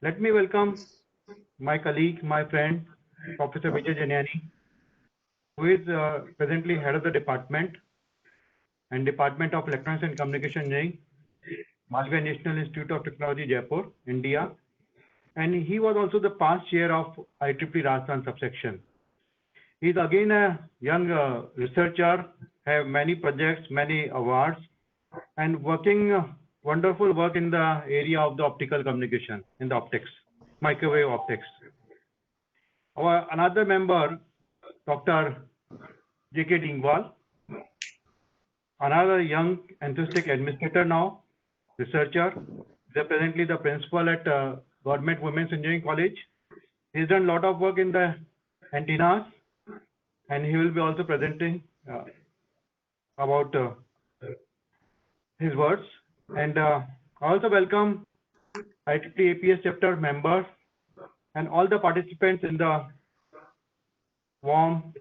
Let me welcome my colleague, my friend, Professor Vijay Janiani, who is presently head of the Department of Electronics and Communication Engineering, Malviya National Institute of Technology, Jaipur, India. And he was also the past chair of IEEE Rajasthan subsection. He is again a young researcher, have many projects, many awards, and working wonderful work in the area of the optical communication, in the optics, microwave optics. Our another member, Dr. J.K. Dingwal, another young enthusiastic administrator now, researcher. They're presently the principal at Government Women's Engineering College. He's done a lot of work in the antennas, and he will be also presenting about his words. And I also welcome IEEE APS chapter members and all the participants in the warm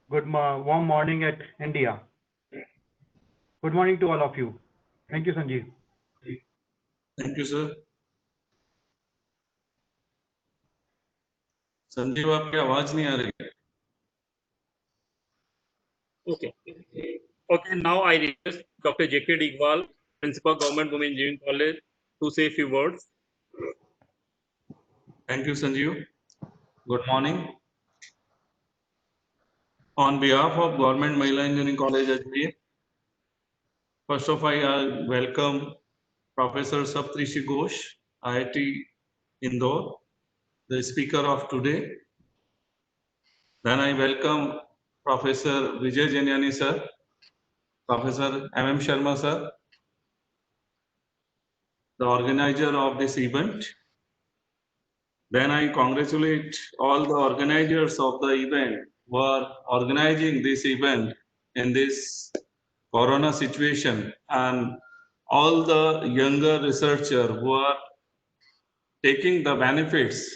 warm morning at India. Good morning to all of you. Thank you, Sanjeev. Thank you, sir. Sanjeev आपकी आवाज नहीं आ रही है. Okay. Okay, now I request Dr. J.K. Digwal, Principal Government Women Engineering College, to say a few words. Thank you, Sanjeev. Good morning. On behalf of Government Mahila Engineering College, Ajmer, first of all, I welcome Professor Saptrishi Ghosh, IIT Indore, the speaker of today. Then I welcome Professor Vijay Janiani sir, Professor M.M. Sharma sir, the organizer of this event. Then I congratulate all the organizers of the event who are organizing this event in this Corona situation, and all the younger researchers who are taking the benefits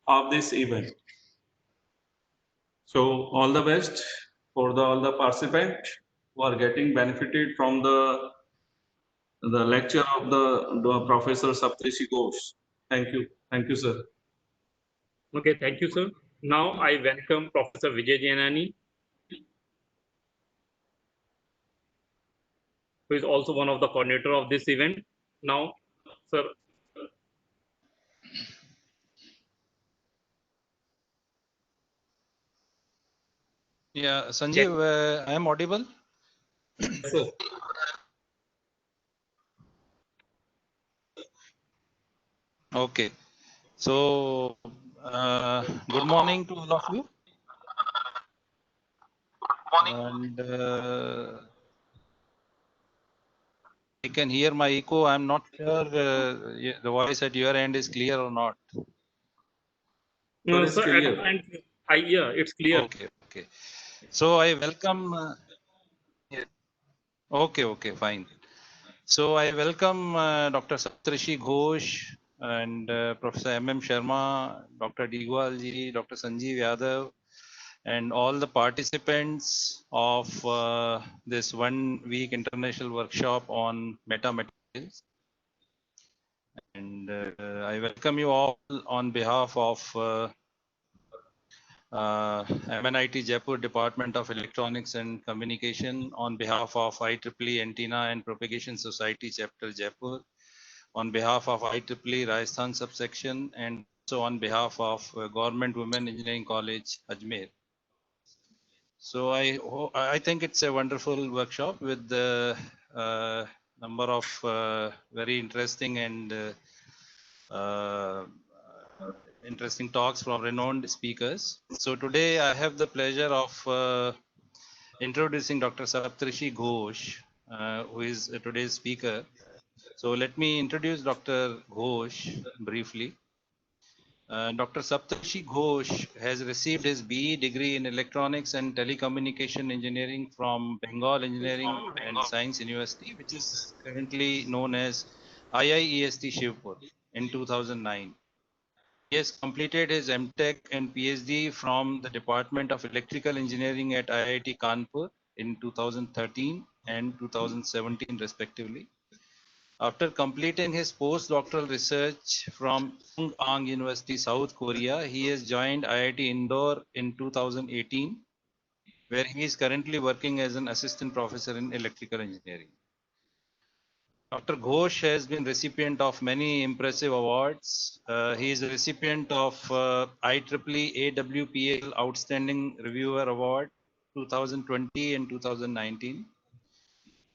of this event. So all the best for all the participants who are getting benefited from the lecture of the Professor Saptrishi Ghosh. Thank you, sir. Okay, thank you, sir. Now I welcome Professor Vijay Jainani, who is also one of the coordinator of this event. Now, sir. Yeah, Sanjeev, I am audible? Yes, sir. Okay. So, good morning to all of you. And I can hear my echo. I'm not sure the voice at your end is clear or not. No, it's sir, clear. Yeah, it's clear. Okay. So I welcome. Yeah. Okay, fine. So I welcome Dr. Saptrishi Ghosh and Professor M.M. Sharma, Dr. Digwal ji, Dr. Sanjeev Yadav, and all the participants of this 1 week international workshop on metamaterials. And I welcome you all on behalf of MNIT Jaipur Department of Electronics and Communication, on behalf of IEEE Antenna and Propagation Society Chapter Jaipur, on behalf of IEEE Rajasthan subsection, and also on behalf of Government Women Engineering College, Ajmer. So I think it's a wonderful workshop with the number of very interesting and interesting talks from renowned speakers. So today I have the pleasure of introducing Dr. Saptrishi Ghosh, who is today's speaker. So let me introduce Dr. Ghosh briefly. Dr. Saptrishi Ghosh has received his BE degree in Electronics and Telecommunication Engineering from Bengal Engineering and Science University, which is currently known as IIEST Shivpur, in 2009. He has completed his MTech and PhD from the Department of Electrical Engineering at IIT Kanpur in 2013 and 2017 respectively. After completing his postdoctoral research from Chung-Ang University, South Korea, he has joined IIT Indore in 2018, where he is currently working as an assistant professor in electrical engineering. Dr. Ghosh has been recipient of many impressive awards. He is a recipient of IEEE AWPL Outstanding Reviewer Award 2020 and 2019.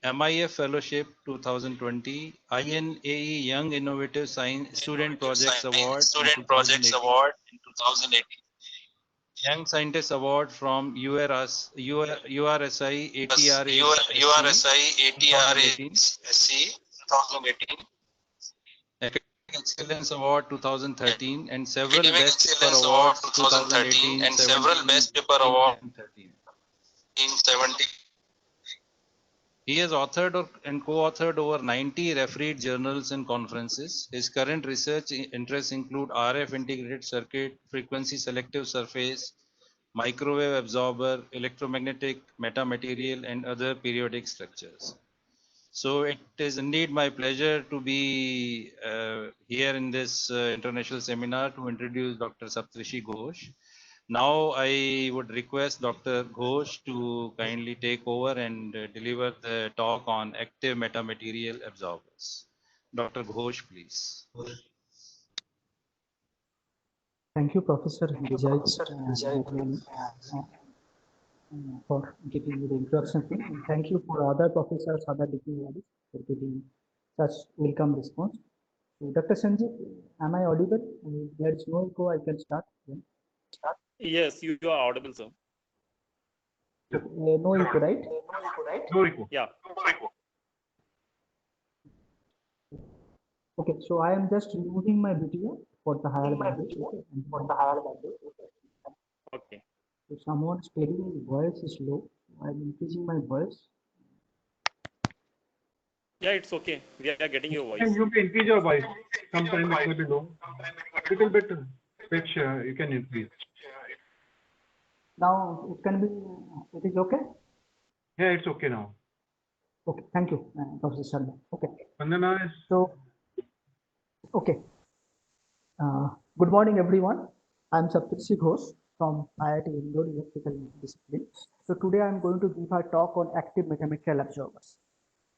MIF Fellowship 2020, INAE Young Innovative Science Student Projects Award in 2018, in 2018. Young Scientist Award from URSI ATRASC URSI 2018, ATRASC 2018. Academic Excellence Award 2013, and several Academic Best Paper Excellence Award Awards 2013 2018, and several 17, Best Paper 18, Awards and 13. in 17. He has authored and co-authored over 90 refereed journals and conferences. His current research interests include RF integrated circuit, frequency selective surface, microwave absorber, electromagnetic metamaterial, and other periodic structures. So it is indeed my pleasure to be here in this international seminar to introduce Dr. Saptrishi Ghosh. Now I would request Dr. Ghosh to kindly take over and deliver the talk on active metamaterial absorbers. Dr. Ghosh, please. Thank you, Professor Vijay, for giving me the introduction. And thank you for other professors, other dignitaries for giving such welcome response. So, Dr. Sanjeev, am I audible? If there is no echo, I can start. Yeah. Yes, you are audible, sir. No echo, right? No echo. Yeah. Okay, so I am just removing my video for the higher bandwidth. Okay. So someone's telling me voice is low. I am increasing my voice. Yeah, it's okay. We are getting your voice. And you can increase your voice. Sometimes it may be low. Little bit pitch you can increase. Now it can be. It is okay. Yeah, it's okay now. Okay, thank you, Professor Sharma. Okay. Vandana is So, okay. Good morning, everyone. I'm Saptrishi Ghosh from IIT Indore Electrical Discipline. So today I'm going to give a talk on active metamaterial absorbers.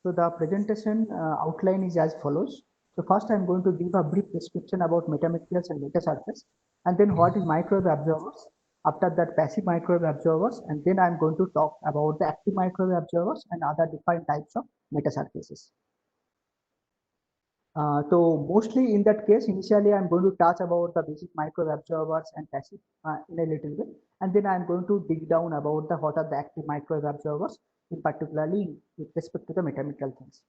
So the presentation outline is as follows. So first I'm going to give a brief description about metamaterials and metasurface, and then what is microwave absorbers. After that, passive microwave absorbers, and then I'm going to talk about the active microwave absorbers and other defined types of metasurfaces. So mostly in that case, initially I'm going to touch about the basic microwave absorbers and passive in a little bit, and then I'm going to dig down about the what are the active microwave absorbers, in particularly with respect to the metamaterial things.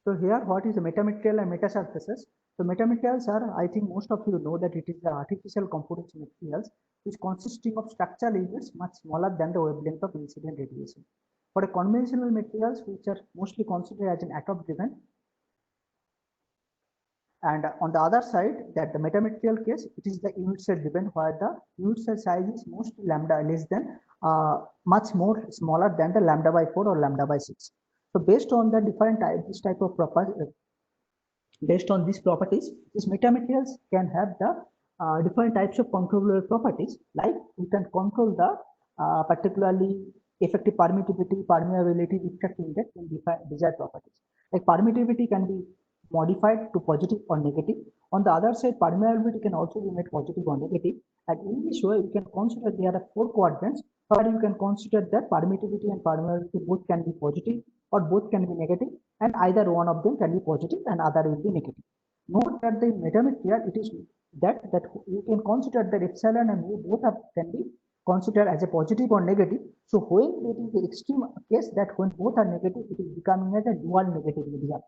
So here, what is the metamaterial and metasurfaces? So metamaterials are, I think most of you know that it is the artificial composites materials which consisting of structural units much smaller than the wavelength of incident radiation. For a conventional materials which are mostly considered as an atom driven, and on the other side, that the metamaterial case, it is the unit cell driven, where the unit cell size is mostly lambda less than, much more smaller than the lambda by 4 or lambda by 6. So based on the different type, this type of property, based on these properties, these metamaterials can have the different types of controllable properties. Like we can control the particularly effective permittivity, permeability, effect index, and desired properties. Like permittivity can be modified to positive or negative. On the other side, permeability can also be made positive or negative. And in this way, you can consider there are 4 quadrants where you can consider that permittivity and permeability both can be positive or both can be negative, and either one of them can be positive and other will be negative. Note that the metamaterial, it is that you can consider that epsilon and mu both can be considered as a positive or negative. So when it is the extreme case that when both are negative, it is becoming as a dual negative medium.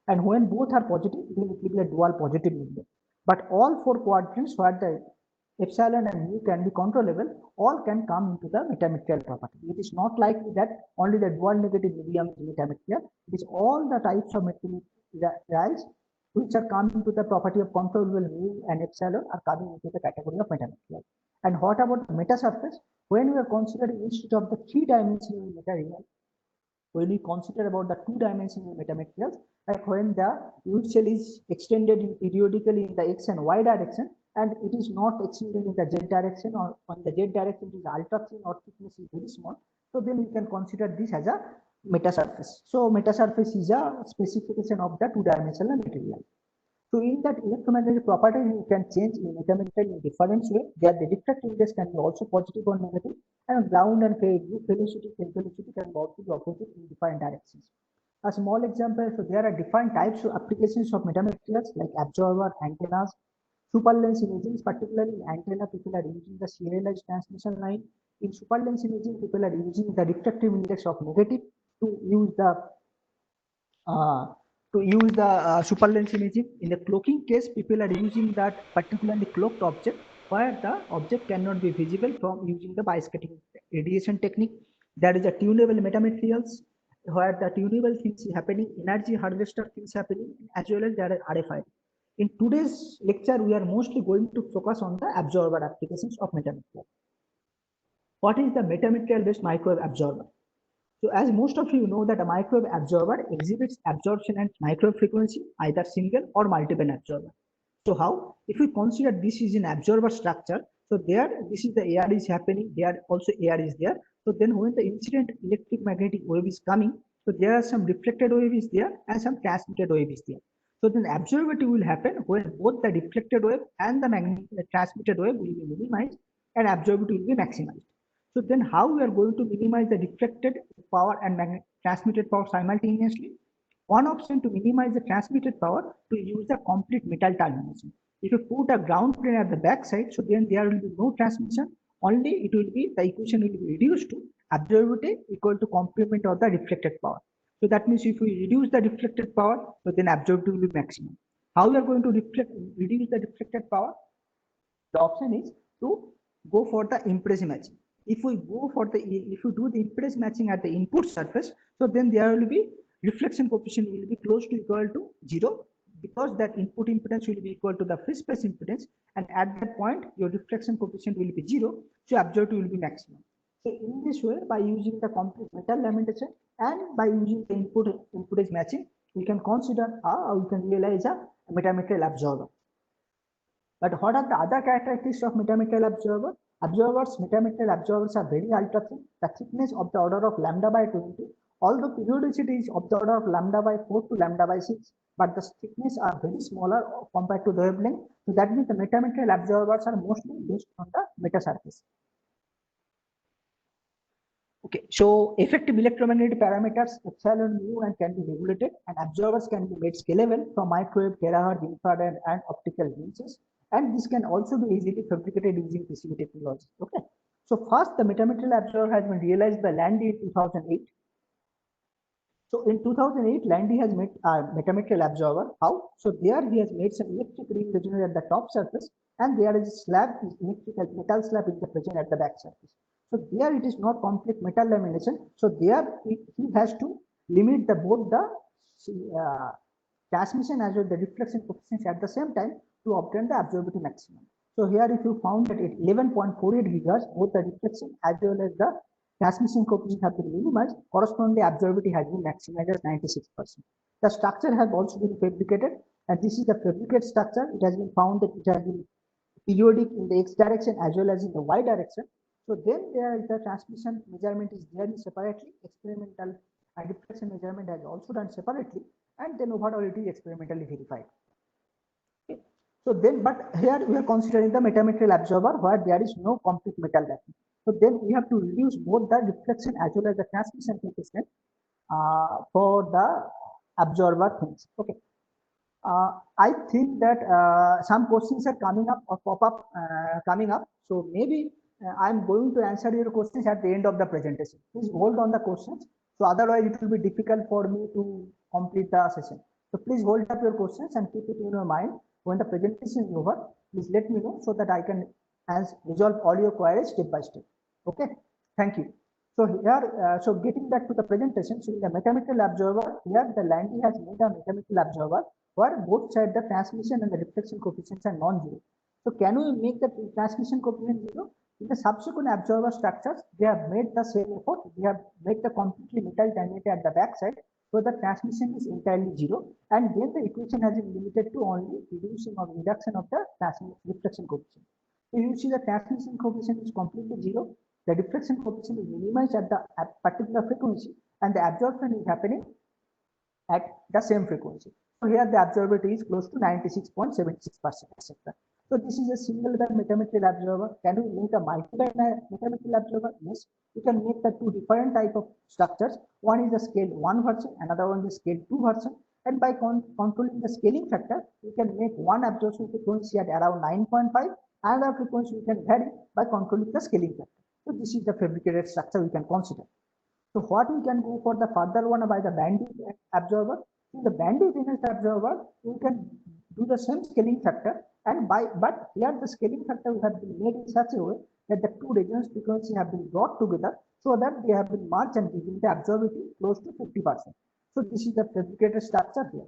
And when both are positive, then it will be a dual positive medium. But all 4 quadrants where the epsilon and mu can be controllable, all can come into the metamaterial property. It is not likely that only the dual negative medium is metamaterial. It is all the types of materials which are coming to the property of controllable mu and epsilon are coming into the category of metamaterial. And what about the metasurface? When we are considering instead of the 3-dimensional material, when we consider about the two-dimensional metamaterials, like when the unit cell is extended periodically in the x and y direction, and it is not extended in the z direction, or on the z direction it is ultra thin or thickness is very small. So then we can consider this as a metasurface. So metasurface is a specification of the two-dimensional material. So in that electromagnetic property, you can change in metamaterial in different way. There the diffractive index can be also positive or negative, and ground and velocity can be also be opposite in different directions. A small example, so there are different types of applications of metamaterials like absorber, antennas, super lens imaging, particularly in antenna, people are using the serialized transmission line. In super lens imaging, people are using the refractive index of negative to use the super lens imaging. In the cloaking case, people are using that particularly cloaked object where the object cannot be visible from using the biscattering radiation technique. That is a tunable metamaterials where the tunable things is happening, energy harvester things happening, as well as there are RFID. In today's lecture, we are mostly going to focus on the absorber applications of metamaterial. What is the metamaterial-based microwave absorber? So as most of you know that a microwave absorber exhibits absorption at microwave frequency, either single or multiple absorber. So how? If we consider this is an absorber structure, so there this is the air is happening, there also air is there. So then when the incident electric magnetic wave is coming, so there are some reflected wave is there and some transmitted wave is there. So then absorptivity will happen when both the reflected wave and the transmitted wave will be minimized and absorptivity will be maximized. So then how we are going to minimize the reflected power and transmitted power simultaneously? One option to minimize the transmitted power to use the complete metal termination. If you put a ground plane at the back side, so then there will be no transmission, only it will be, the equation will be reduced to absorptivity equal to complement of the reflected power. So that means if we reduce the reflected power, so then absorptivity will be maximum. How we are going to reduce the reflected power? The option is to go for the impedance matching. If we do the impedance matching at the input surface, so then there will be reflection coefficient will be close to equal to 0, because that input impedance will be equal to the free space impedance, and at that point your reflection coefficient will be 0, so absorptivity will be maximum. So in this way, by using the complete metal lamentation and by using the impedance matching, we can consider we can realize a metamaterial absorber. But what are the other characteristics of metamaterial absorber? Metamaterial absorbers are very ultra thin. The thickness of the order of lambda by 20, although periodicity is of the order of lambda by 4 to lambda by 6, but the thickness are very smaller compared to the wavelength. So that means the metamaterial absorbers are mostly based on the metasurface. Okay, so effective electromagnetic parameters epsilon mu and can be regulated, and absorbers can be made scalable from microwave, terahertz, infrared, and optical ranges. And this can also be easily fabricated using PCB technology. Okay, so first the metamaterial absorber has been realized by Landy in 2008. So in 2008, Landy has made a metamaterial absorber. How? So there he has made some electric ring present at the top surface, and there is a slab, electrical metal slab is present at the back surface. So there it is not complete metal lamination. So there he has to limit both the transmission as well as the reflection coefficients at the same time to obtain the absorptivity maximum. So here if you found that at 11.48 gigahertz, both the reflection as well as the transmission coefficient have been minimized, correspondingly absorptivity has been maximized as 96%. The structure has also been fabricated, and this is the fabricated structure. It has been found that it has been periodic in the x direction as well as in the y direction. So then there is the transmission measurement is done separately, experimental and reflection measurement has also done separately, and then overall it is experimentally verified. Okay. So then, but here we are considering the metamaterial absorber where there is no complete metal backing. So then we have to reduce both the reflection as well as the transmission coefficient for the absorber things. Okay. I think that some questions are coming up or pop up coming up. So maybe I'm going to answer your questions at the end of the presentation. Please hold on the questions. So otherwise it will be difficult for me to complete the session. So please hold up your questions and keep it in your mind. When the presentation is over, please let me know so that I can resolve all your queries step by step. Okay, thank you. So here, so getting back to the presentation, so in the metamaterial absorber, here the Landy has made a metamaterial absorber where both sides the transmission and the reflection coefficients are non-zero. So can we make the transmission coefficient 0? In the subsequent absorber structures, they have made the same effort. They have made the completely metal diameter at the back side, so the transmission is entirely zero. And then the equation has been limited to only reducing or reduction of the reflection coefficient. So you see the transmission coefficient is completely zero. The diffraction coefficient is minimized at the particular frequency, and the absorption is happening at the same frequency. So here the absorption is close to 96.76%, etc. So this is a single band metamaterial absorber. Can we make a multi-band metamaterial absorber? Yes, we can make the two different type of structures. One is the scale 1 version, another one is the scale 2 version. And by controlling the scaling factor, we can make one absorption frequency at around 9.5, another frequency we can vary by controlling the scaling factor. So this is the fabricated structure we can consider. So what we can go for the further one by the bandwidth absorber. In the bandwidth enhanced absorber, we can do the same scaling factor, and but here the scaling factor have been made in such a way that the two resonance frequency have been brought together so that they have been merged and giving the absorptivity close to 50%. So this is the fabricated structure here.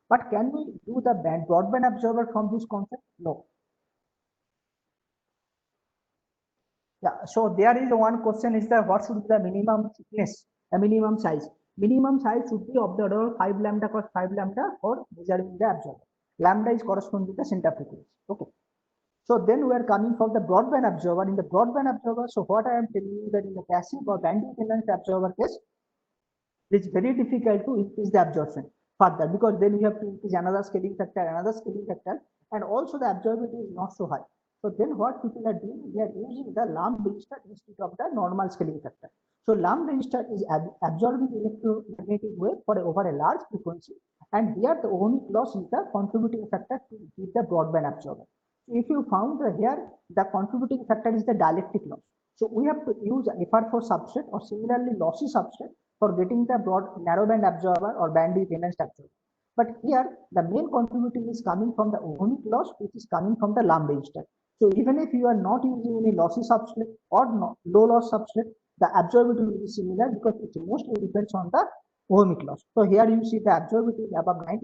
But can we do the broadband absorber from this concept? No. Yeah, so there is one question is that what should be the minimum thickness, the minimum size? Minimum size should be of the order of 5 lambda cos 5 lambda for measuring the absorber. Lambda is corresponding to the center frequency. Okay. So then we are coming from the broadband absorber. In the broadband absorber, so what I am telling you that in the passive or bandwidth enhanced absorber case, it is very difficult to increase the absorption further because then we have to increase another scaling factor, and also the absorbability is not so high. So then what people are doing, they are using the Lamb-Webster instead of the normal scaling factor. So Lamb-Webster is absorbing electromagnetic wave over a large frequency, and here the ohmic loss is the contributing factor to give the broadband absorber. So if you found here the contributing factor is the dielectric loss. So we have to use FR4 substrate or similarly lossy substrate for getting the narrowband absorber or bandwidth enhanced absorber. But here the main contributing is coming from the ohmic loss, which is coming from the Lamb-Webster. So even if you are not using any lossy substrate or low loss substrate, the absorbability will be similar because it mostly depends on the ohmic loss. So here you see the absorbability is above 90%,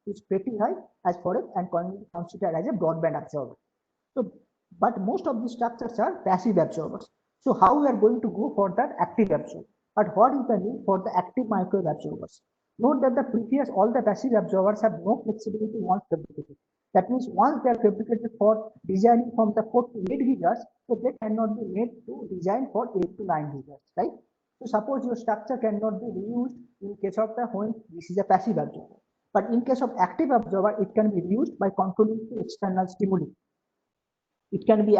which is pretty high as for it and considered as a broadband absorber. So, but most of the structures are passive absorbers. So how we are going to go for that active absorber? But what is the need for the active microwave absorbers? Note that the previous all the passive absorbers have no flexibility once fabricated. That means once they are fabricated for designing from the 4 to 8 gigahertz, so they cannot be made to design for 8 to 9 gigahertz, right? So suppose your structure cannot be reused in case of the when this is a passive absorber. But in case of active absorber, it can be reused by controlling the external stimuli. It can be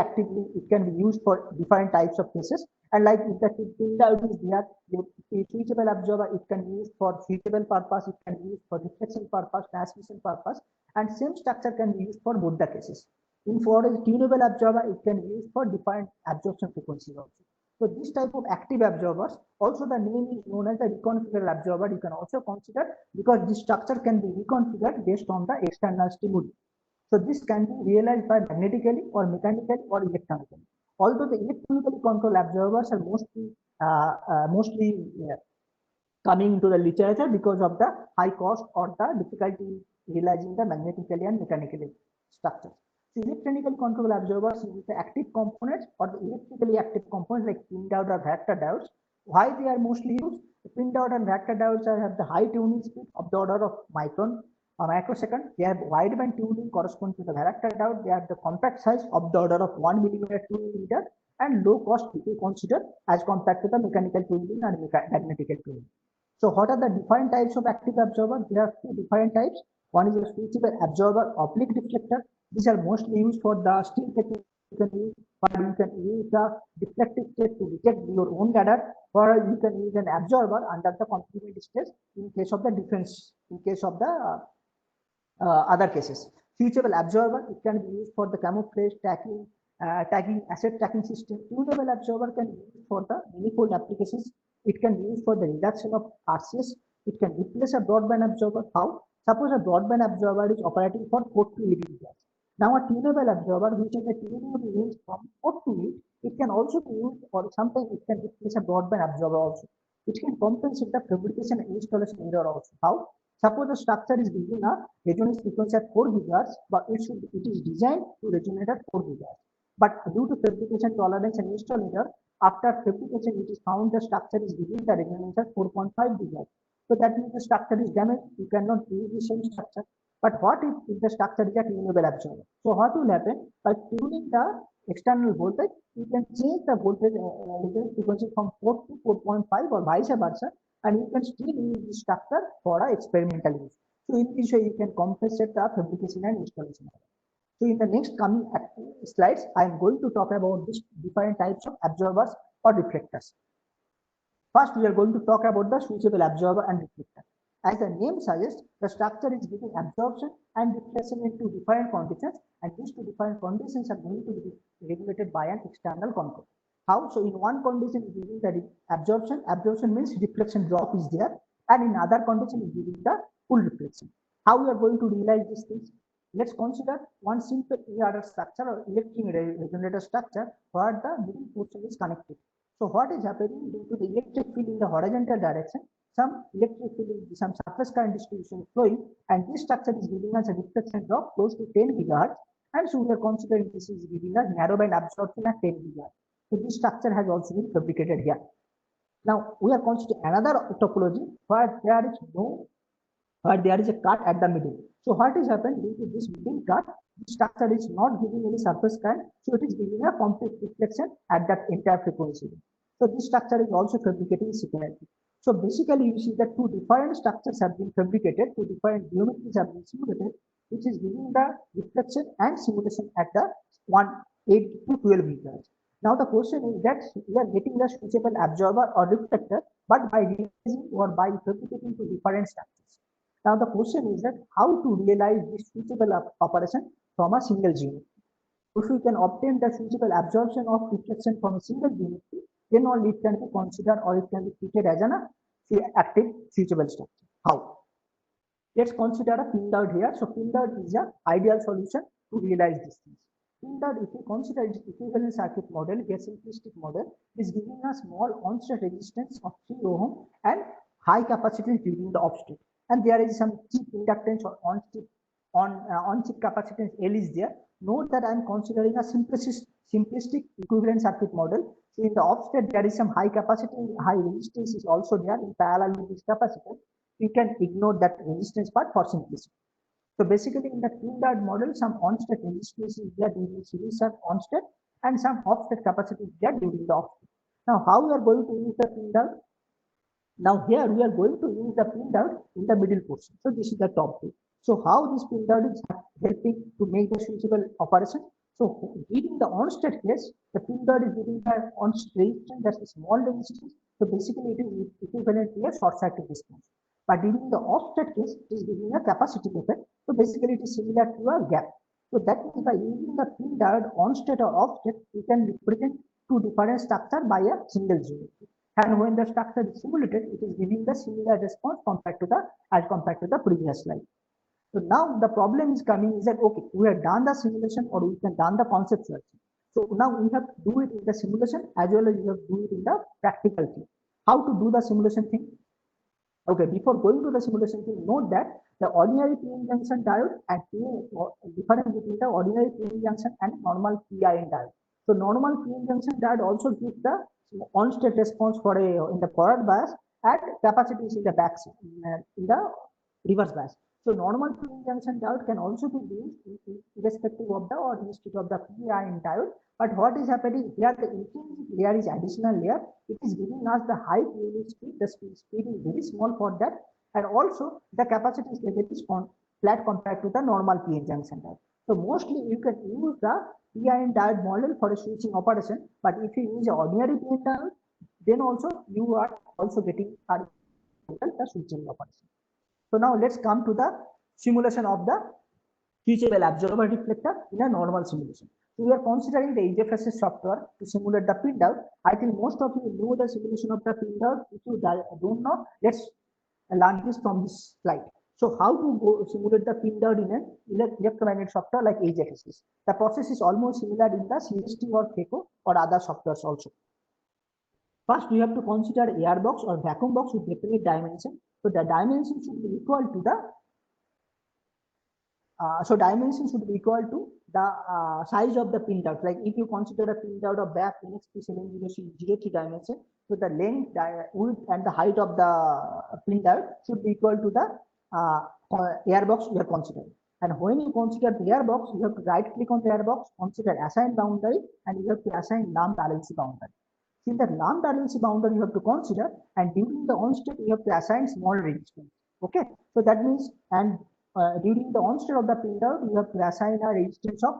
used for different types of cases. And like if the pinda is there, the switchable absorber, it can be used for switchable purpose, it can be used for reflection purpose, transmission purpose, and same structure can be used for both the cases. In for a tunable absorber, it can be used for different absorption frequencies also. So this type of active absorbers, also the name is known as the reconfigurable absorber. You can also consider because this structure can be reconfigured based on the external stimuli. So this can be realized by magnetically or mechanically or electronically. Although the electronically controlled absorbers are mostly coming into the literature because of the high cost or the difficulty realizing the magnetically and mechanically structures. So electronically controlled absorbers use the active components or the electrically active components like pin diode or vector diodes. Why they are mostly used? The pin diode and vector diodes have the high tuning speed of the order of microsecond. They have wideband tuning corresponding to the vector diode. They have the compact size of the order of 1 millimeter to 2 millimeter and low cost if you consider as compared to the mechanical tuning and magnetical tuning. So what are the different types of active absorbers? There are 2 different types. One is a switchable absorber oblique deflector. These are mostly used for the steel technique. You can use the deflective state to detect your own radar, or you can use an absorber under the complement state in case of the defense, in case of the other cases. Switchable absorber, it can be used for the camouflage, tagging, asset tracking system. Tunable absorber can be used for the manifold applications. It can be used for the reduction of RCS. It can replace a broadband absorber. How? Suppose a broadband absorber is operating for 4 to 8 gigahertz. Now a tunable absorber, which is a tunable range from 4 to 8, it can also be used, or sometimes it can replace a broadband absorber also. It can compensate the fabrication and installation error also. How? Suppose the structure is given a resonance frequency at 4 gigahertz, but it is designed to resonate at 4 gigahertz. But due to fabrication tolerance and installer, after fabrication, it is found the structure is within the resonance at 4.5 gigahertz. So that means the structure is damaged. You cannot use the same structure. But what if the structure is a tunable absorber? So what will happen? By tuning the external voltage, you can change the voltage frequency from 4 to 4.5 or vice versa, and you can still use the structure for a experimental use. So in this way, you can compensate the fabrication and installation. So in the next coming slides, I am going to talk about these different types of absorbers or reflectors. First, we are going to talk about the switchable absorber and reflector. As the name suggests, the structure is giving absorption and reflection into different conditions, and these two different conditions are going to be regulated by an external control. How? So in one condition is giving the absorption. Absorption means reflection drop is there, and in other condition is giving the full reflection. How we are going to realize these things? Let's consider one simple ERR structure or electric resonator structure where the middle portion is connected. So what is happening due to the electric field in the horizontal direction? Some electric field, some surface current distribution flowing, and this structure is giving us a reflection drop close to 10 gigahertz. And so we are considering this is giving us narrowband absorption at 10 gigahertz. So this structure has also been fabricated here. Now we are considering another topology where there is a cut at the middle. So what is happening due to this middle cut? The structure is not giving any surface current, so it is giving a complete reflection at that entire frequency. So this structure is also fabricating sequentially. So basically, you see that two different structures have been fabricated, two different geometries have been simulated, which is giving the reflection and simulation at the 8 to 12 meters. Now the question is that we are getting the switchable absorber or reflector, but by realizing or by fabricating two different structures. Now the question is that how to realize this switchable operation from a single geometry. If we can obtain the switchable absorption of reflection from a single geometry, then only it can be considered or it can be treated as an active switchable structure. How? Let's consider a pin diode here. So pin diode is an ideal solution to realize these things. Pin diode, if we consider its equivalent circuit model, a simplistic model, is giving a small on-state resistance of 3 ohm and high capacitance during the off-state. And there is some cheap inductance or on-chip capacitance L is there. Note that I am considering a simplistic equivalent circuit model. So in the off-state, there is some high capacitance, high resistance is also there in parallel with this capacitance. You can ignore that resistance part for simplicity. So basically, in the pin diode model, some on-state resistance is there during series of on-state, and some off-state capacity is there during the off-state. Now, how we are going to use the pin diode? Now here we are going to use the pin diode in the middle portion. So this is the top view. So how this pin diode is helping to make the switchable operation? So during the on-state case, the pin diode is giving the on-state resistance, that's a small resistance. So basically it is equivalent to a short circuit response. But during the off-state case, it is giving a capacitive effect. So basically it is similar to a gap. So that means by using the pin diode on-state or off-state, we can represent two different structures by a single geometry. And when the structure is simulated, it is giving the similar response as compared to the previous slide. So now the problem is coming is that, okay, we have done the simulation or we can done the conceptual. So now we have to do it in the simulation as well as we have to do it in the practical thing. How to do the simulation thing? Okay, before going to the simulation thing, note that the ordinary PN junction diode and difference between the ordinary PN junction and normal PIN diode. So normal PN junction diode also gives the on-state response for in the forward bias and capacities in the back in the reverse bias. So normal PN junction diode can also be used irrespective of the or instead of the PIN diode. But what is happening here? The intrinsic layer is additional layer. It is giving us the high PN speed. The speed is very small for that, and also the capacity is very flat compared to the normal PN junction diode. So mostly you can use the PIN diode model for a switching operation, but if you use an ordinary PN diode, then also you are also getting the switching operation. So now let's come to the simulation of the switchable absorber reflector in a normal simulation. So we are considering the EJFSS software to simulate the pin diode. I think most of you know the simulation of the pin diode. If you don't know, let's learn this from this slide. So how to go simulate the pin diode in an electromagnetic software like EJFSS? The process is almost similar in the CST or FECO or other softwares also. First, we have to consider air box or vacuum box with definite dimension. So the dimension should be equal to the the size of the printout. Like if you consider a printout of back NXP7003 dimension, so the length, width, and the height of the printout should be equal to the airbox you are considering. And when you consider the airbox, you have to right click on the airbox, consider assign boundary, and you have to assign lambda RLC boundary. In the lambda RLC boundary, you have to consider, and during the on state, you have to assign small resistance. Okay, so that means, and during the on state of the printout, you have to assign a resistance of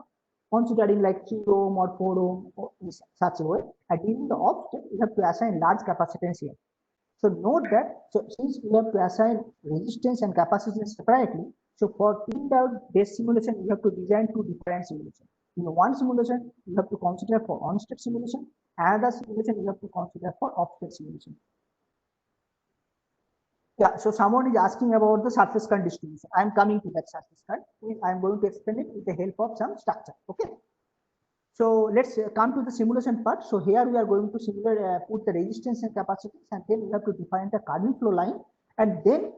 considering like 3 ohm or 4 ohm or in such a way. And during the off state, you have to assign large capacitance here. So note that, so since we have to assign resistance and capacitance separately, so for printout based simulation, you have to design two different simulations. In one simulation, you have to consider for on-state simulation, another simulation you have to consider for off-state simulation. Yeah, so someone is asking about the surface current distribution. I am coming to that surface current. I am going to explain it with the help of some structure. Okay. So let's come to the simulation part. So here we are going to simulate, put the resistance and capacitance, and then we have to define the current flow line. And then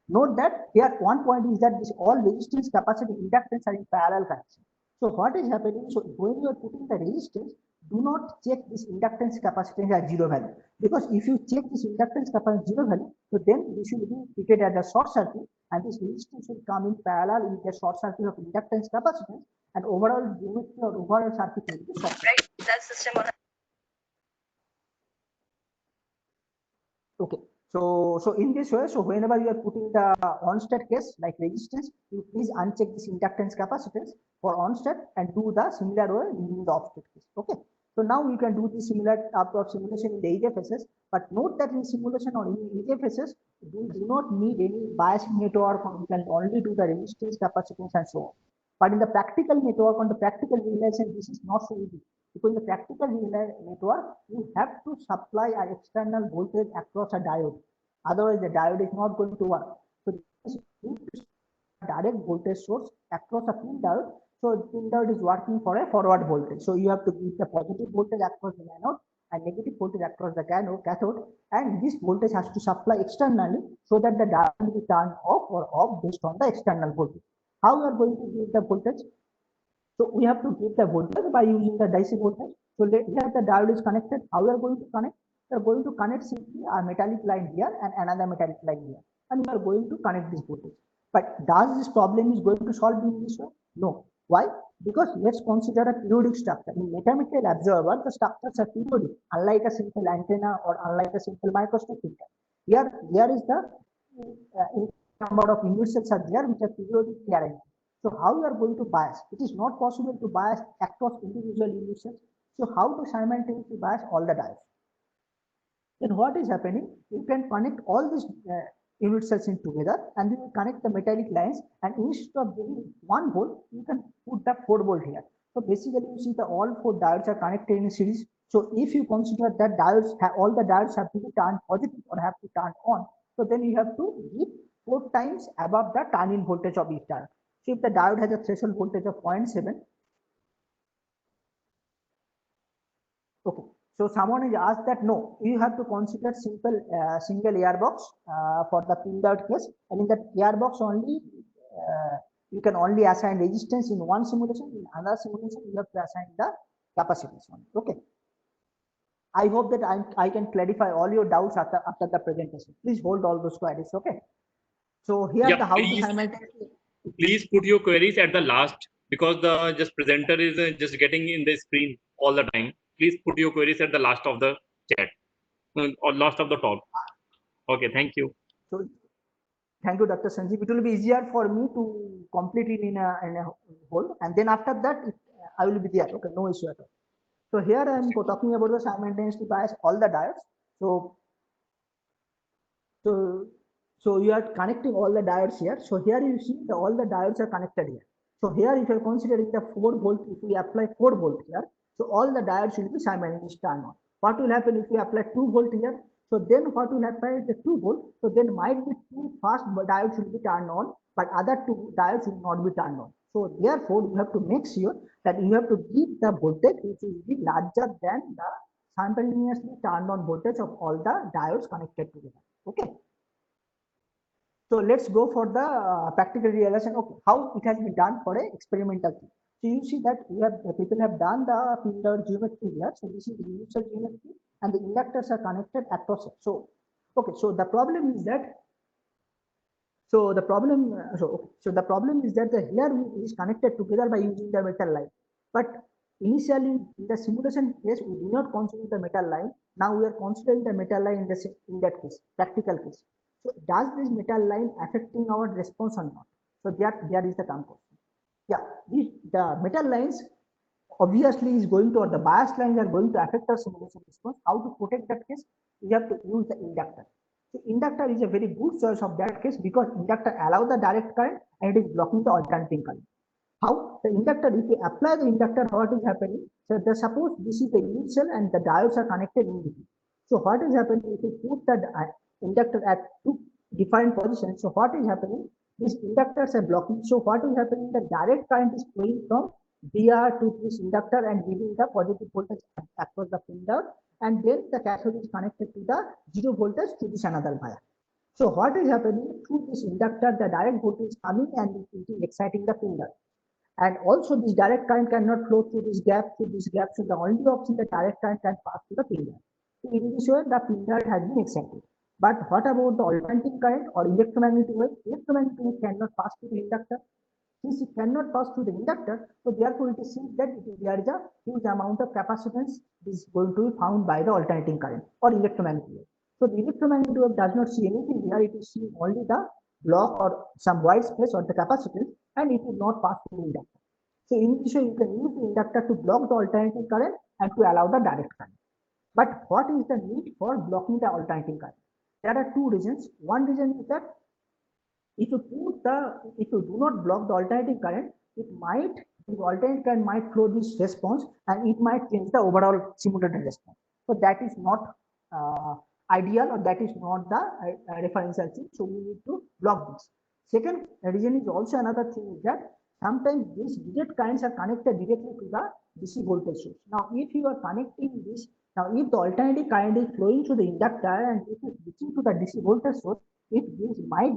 note that here one point is that this all resistance, capacity, inductance are in parallel connection. So what is happening? So when you are putting the resistance, do not check this inductance capacitance at zero value, because if you check this inductance capacitance zero value, so then this will be treated as a short circuit, and this resistance will come in parallel with the short circuit of inductance capacitance, and overall geometry or overall circuit will be short. Right, that's system on. Okay. So in this way, so whenever you are putting the on-state case like resistance, you please uncheck this inductance capacitance for on-state and do the similar way in the off-state case. Okay. So now you can do the similar type of simulation in the EJFSS, but note that in simulation or in EJFSS, you do not need any biasing network, you can only do the resistance, capacitance, and so on. But in the practical network, on the practical realization, this is not so easy. Because in the practical network, you have to supply an external voltage across a diode. Otherwise, the diode is not going to work. So this is direct voltage source across a pin diode. So the pin diode is working for a forward voltage. So you have to give the positive voltage across the anode and negative voltage across the cathode. And this voltage has to supply externally so that the diode will be turned off or off based on the external voltage. How we are going to give the voltage? So we have to give the voltage by using the DC voltage. So here the diode is connected. How we are going to connect? We are going to connect simply a metallic line here and another metallic line here, and we are going to connect this voltage. But does this problem is going to solve in this way? No. Why? Because let's consider a periodic structure. In metamaterial observer, the structures are periodic, unlike a simple antenna or unlike a simple microscope filter. Here is the number of unit cells are there which are periodically arranged. So how you are going to bias? It is not possible to bias across individual unit cells. So how to simultaneously bias all the diodes? Then what is happening? You can connect all these unit cells in together, and you connect the metallic lines, and instead of giving 1 volt, you can put the 4 volt here. So basically, you see the all 4 diodes are connected in series. So if you consider that all the diodes have to be turned positive or have to turn on, so then you have to give 4 times above the turn-in voltage of each diode. So if the diode has a threshold voltage of 0.7, okay. So someone is asked that no, you have to consider simple single airbox for the pin diode case, and in that airbox only you can only assign resistance in one simulation. In another simulation, you have to assign the capacitance only. Okay. I hope that I can clarify all your doubts after the presentation. Please hold all those queries. Okay. So here Yeah, the how to simultaneously. Please put your queries at the last, because the just presenter is just getting in the screen all the time. Please put your queries at the last of the chat or last of the talk. Okay, thank you. So thank you, Dr. Sanjeev. It will be easier for me to complete it in a whole, and then after that, I will be there. Okay, no issue at all. So here I am talking about the simultaneously bias all the diodes. So you are connecting all the diodes here. So here you see all the diodes are connected here. So here if you are considering the 4 volt, if we apply 4 volt here, so all the diodes will be simultaneously turned on. What will happen if we apply 2 volt here? So then what will happen is the 2 volt. So then might be 2 fast diodes will be turned on, but other 2 diodes will not be turned on. So therefore you have to make sure that you have to give the voltage which will be larger than the simultaneously turned on voltage of all the diodes connected together. Okay. So let's go for the practical realization of how it has been done for a experimental thing. So you see that people have done the pillar geometry here. So this is the initial geometry, and the inductors are connected across it. So okay, so the problem is that the problem is that the here is connected together by using the metal line. But initially in the simulation case, we do not consider the metal line. Now we are considering the metal line in that case, practical case. So does this metal line affecting our response or not? So there is the term question. Yeah, the metal lines obviously is going to, or the bias lines are going to affect our simulation response. How to protect that case? We have to use the inductor. So inductor is a very good choice of that case because inductor allows the direct current and it is blocking the alternating current. How? The inductor, if you apply the inductor, what is happening? So suppose this is the initial and the diodes are connected in between. So what is happening if you put the inductor at two different positions? So what is happening? These inductors are blocking. So what is happening? The direct current is flowing from DR to this inductor and giving the positive voltage across the pindar, and then the cathode is connected to the zero voltage to this another wire. So what is happening through this inductor? The direct voltage is coming and it is exciting the pindar. And also this direct current cannot flow through this gap, So the only option the direct current can pass through the pindar. So in this way, the pindar has been excited. But what about the alternating current or electromagnetic wave? Electromagnetic wave cannot pass through the inductor. Since it cannot pass through the inductor, so therefore it is seen that there is a huge amount of capacitance is going to be found by the alternating current or electromagnetic wave. So the electromagnetic wave does not see anything here, it is seeing only the block or some white space or the capacitance, and it will not pass through the inductor. So in this way, you can use the inductor to block the alternating current and to allow the direct current. But what is the need for blocking the alternating current? There are two reasons. One reason is that if you do not block the alternating current, the alternating current might flow this response and it might change the overall simulated response. So that is not ideal, or that is not the referential thing. So we need to block this. Second reason is also another thing is that sometimes these direct currents are connected directly to the DC voltage source. Now, if you are connecting this, now if the alternating current is flowing through the inductor and it is reaching to the DC voltage source, this might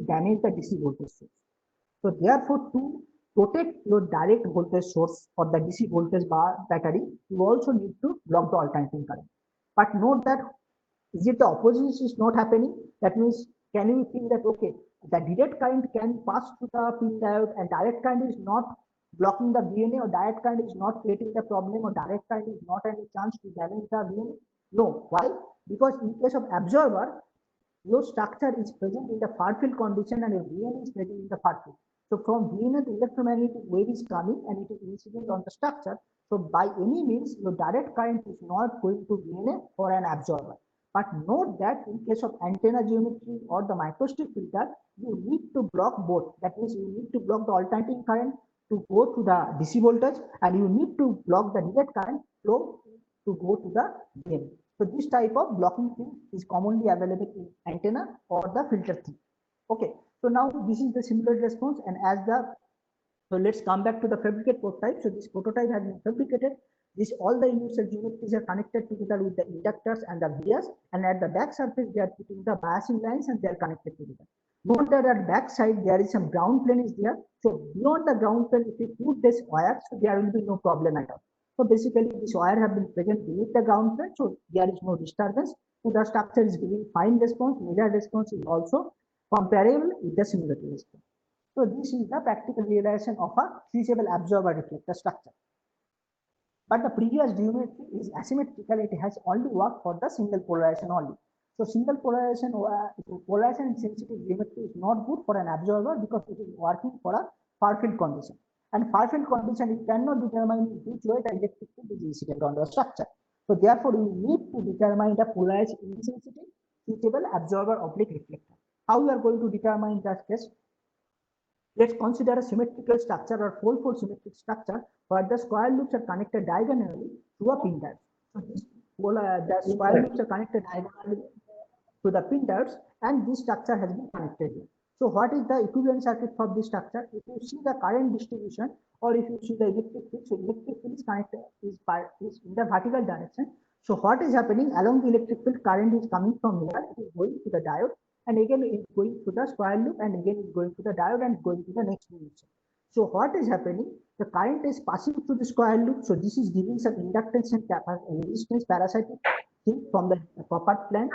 damage the DC voltage source. So therefore, to protect your direct voltage source or the DC voltage bar battery, you also need to block the alternating current. But note that is it the opposite is not happening? That means, can you think that okay, the direct current can pass through the pin diode and direct current is not blocking the VNA, or direct current is not creating the problem, or direct current is not any chance to damage the VNA? No. Why? Because in case of absorber, your structure is present in the far field condition and your VNA is present in the far field. So from VNA, the electromagnetic wave is coming and it is incident on the structure. So by any means, your direct current is not going to VNA for an absorber. But note that in case of antenna geometry or the microstrip filter, you need to block both. That means you need to block the alternating current to go to the DC voltage, and you need to block the direct current flow to go to the VNA. So this type of blocking thing is commonly available in antenna or the filter thing. Okay, so now this is the simulated response, and so let's come back to the fabricate prototype. So this prototype has been fabricated. All the initial geometries are connected together with the inductors and the vias, and at the back surface they are putting the biasing lines and they are connected together. Note that at back side there is some ground plane is there. So beyond the ground plane, if you put this wire, so there will be no problem at all. So basically this wire have been present beneath the ground plane, so there is no disturbance. So the structure is giving fine response. Measured response is also comparable with the simulated response. So this is the practical realization of a feasible absorber reflector structure. But the previous geometry is asymmetrical. It has only worked for the single polarization only. So single polarization sensitive geometry is not good for an absorber because it is working for a far field condition. And far field condition, you cannot determine which way the electric field is incident on the structure. So therefore, you need to determine the polarized insensitive suitable absorber oblique reflector. How we are going to determine that case? Let's consider a symmetrical structure or fold-fold symmetric structure where the square loops are connected diagonally to a pin diode. So the square loops are connected diagonally to the pin diodes, and this structure has been connected here. So what is the equivalent circuit for this structure? If you see the current distribution, or if you see the electric field, so electric field is connected is in the vertical direction. So what is happening along the electric field? Current is coming from here, it is going to the diode, and again it's going through the square loop, and again it's going to the diode and going to the next junction. So what is happening? The current is passing through the square loop. So this is giving some inductance and resistance parasitic thing from the copper plane,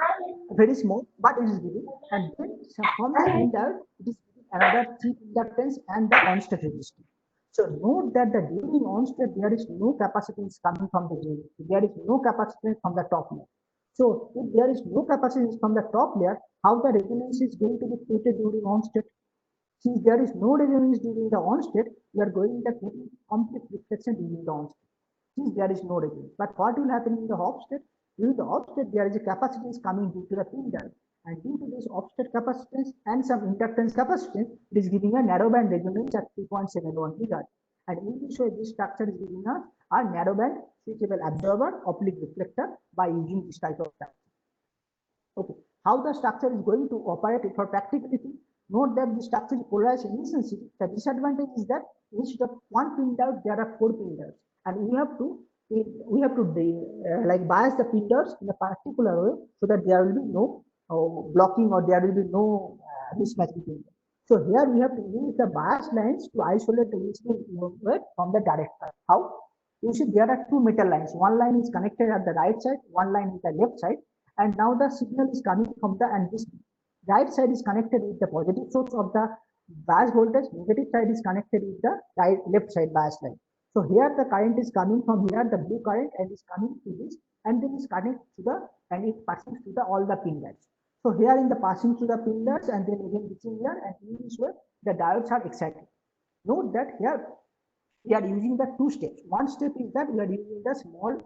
very small, but it is giving. And then from the pin diode, it is giving another cheap inductance and the on-state resistance. So note that the during on-state there is no capacitance coming from the drain. There is no capacitance from the top layer. So if there is no capacitance from the top layer, how the resonance is going to be created during on-state? Since there is no resonance during the on-state, we are going to get complete reflection during the on-state. Since there is no resonance. But what will happen in the off-state? During the off-state, there is a capacitance coming due to the pin diode. And due to this off-state capacitance and some inductance capacitance, it is giving a narrowband resonance at 3.71 GHz. And in this way, this structure is giving us a narrowband switchable absorber oblique reflector by using this type of structure. Okay, how the structure is going to operate for practicality? Note that the structure is polarized insensitive. The disadvantage is that instead of one pin diode, there are 4 pin diodes, and we have to like bias the pin diodes in a particular way so that there will be no blocking or there will be no mismatch between them. So here we have to use the bias lines to isolate the incident wave from the direct side. How? You see there are 2 metal lines. One line is connected at the right side, one line is the left side, and now the signal is coming from the, and this right side is connected with the positive source of the bias voltage, negative side is connected with the left side bias line. So here the current is coming from here, the blue current, and is coming to this, and then is connected to the, and it passes to the all the pin diodes. So here in the passing to the pin diodes, and then again reaching here, and in this way the diodes are excited. Note that here we are using the 2 steps. One step is that we are using the small.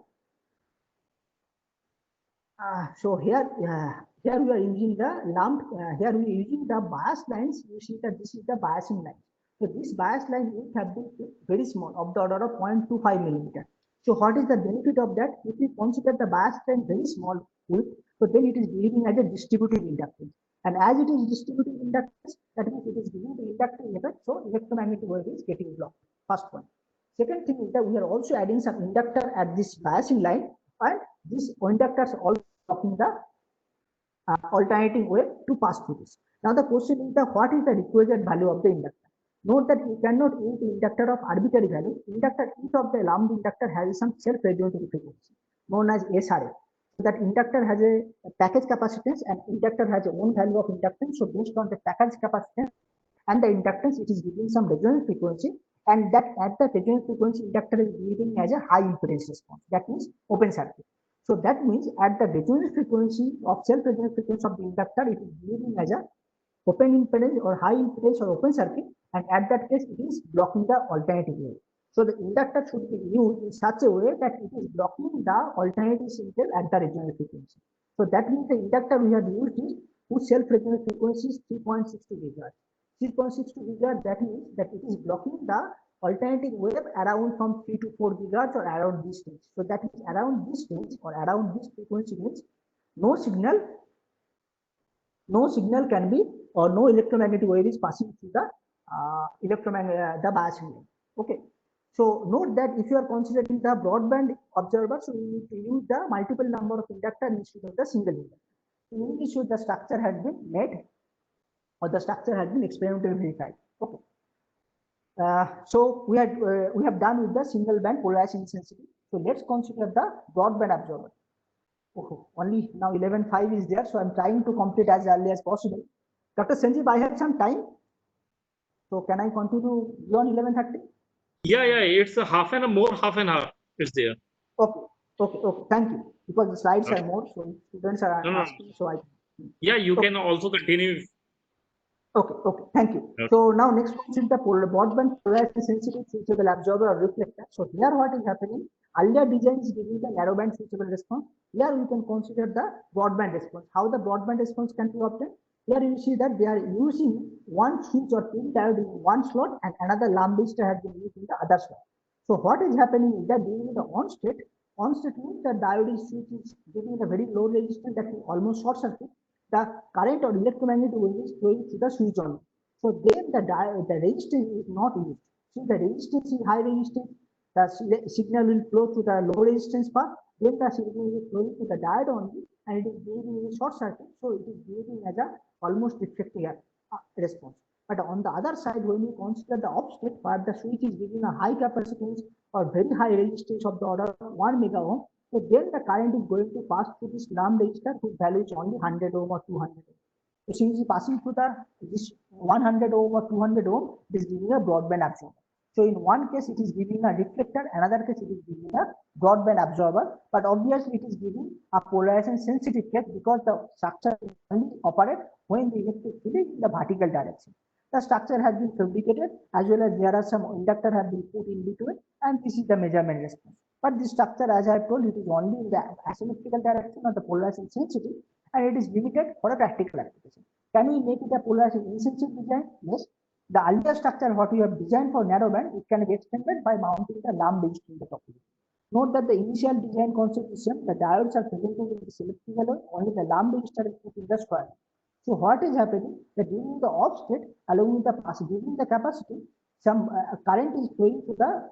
So here we are using the lump. Here we are using the bias lines. You see that this is the biasing line. So this bias line will have been very small, of the order of 0.25 millimeter. So what is the benefit of that? If we consider the bias line very small width, so then it is behaving as a distributive inductance. And as it is distributive inductance, that means it is giving the inductive effect. So electromagnetic wave is getting blocked. First point. Second thing is that we are also adding some inductor at this biasing line, and these inductors are also blocking the alternating wave to pass through this. Now the question is that what is the requisite value of the inductor? Note that we cannot use the inductor of arbitrary value. Inductor, each of the lumped inductor has some self-resonant frequency known as SRF. So that inductor has a package capacitance, and inductor has its own value of inductance. So based on the package capacitance and the inductance, it is giving some resonance frequency, and that at the resonance frequency, inductor is giving as a high impedance response. That means open circuit. So that means at the resonance frequency of self-resonance frequency of the inductor, it is giving as a open impedance or high impedance or open circuit, and at that case it is blocking the alternating wave. So the inductor should be used in such a way that it is blocking the alternating signal at the resonance frequency. So that means the inductor we have used is whose self-resonance frequency is 3.62 GHz. 3.62 GHz, that means that it is blocking the alternating wave around from 3 to 4 GHz or around this range. So that means around this range or around this frequency means no signal can be, or no electromagnetic wave is passing through the the biasing line. Okay. So note that if you are considering the broadband observer, so you need to use the multiple number of inductor instead of the single inductor. So in this way, the structure has been made, or the structure has been experimentally verified. Okay. So we have done with the single band polarized insensitivity. So let's consider the broadband absorber. Oh, only now 11:05 is there, so I'm trying to complete as early as possible. Dr. Sanjeev, I have some time, so can I continue beyond 11:30? Yeah, it's a half an hour. It's there. Okay. Thank you. Because the slides are more, so students are asking, so I. Yeah, you can also continue. Okay. Thank you. Okay. So now next one is the broadband polarized sensitive switchable absorber or reflector. So here what is happening? Earlier design is giving the narrowband switchable response. Here we can consider the broadband response. How the broadband response can be obtained? Here you see that they are using one switch or pin diode in one slot, and another lamp resistor has been used in the other slot. So what is happening is that during the on-state means the diode switch is giving a very low resistance that will almost short circuit. The current or electromagnetic wave is flowing through the switch only. So then the resistance is not used. So the resistance is high resistance, the signal will flow to the low resistance path, then the signal is flowing to the diode only, and it is behaving in a short circuit. So it is behaving as a almost reflecting a response. But on the other side, when you consider the off state where the switch is giving a high capacitance or very high resistance of the order of 1 mega ohm, so then the current is going to pass through this lamp register whose value is only 100 ohm or 200 ohm. So since it's passing through this 100 ohm or 200 ohm, it is giving a broadband absorber. So in one case, it is giving a reflector, another case, it is giving a broadband absorber, but obviously it is giving a polarization sensitive case because the structure only operate when the electric field is in the vertical direction. The structure has been fabricated as well as there are some inductor have been put in between, and this is the measurement response. But this structure, as I have told, it is only in the asymmetrical direction or the polarization sensitive, and it is limited for a practical application. Can we make it a polarization insensitive design? Yes. The earlier structure what we have designed for narrowband, it can be extended by mounting the lamp register in the top. Note that the initial design concept system, the diodes are presented in the selective alone, only the lamp register is put in the square. So what is happening that during the off state, along with the during the capacity, some current is flowing to the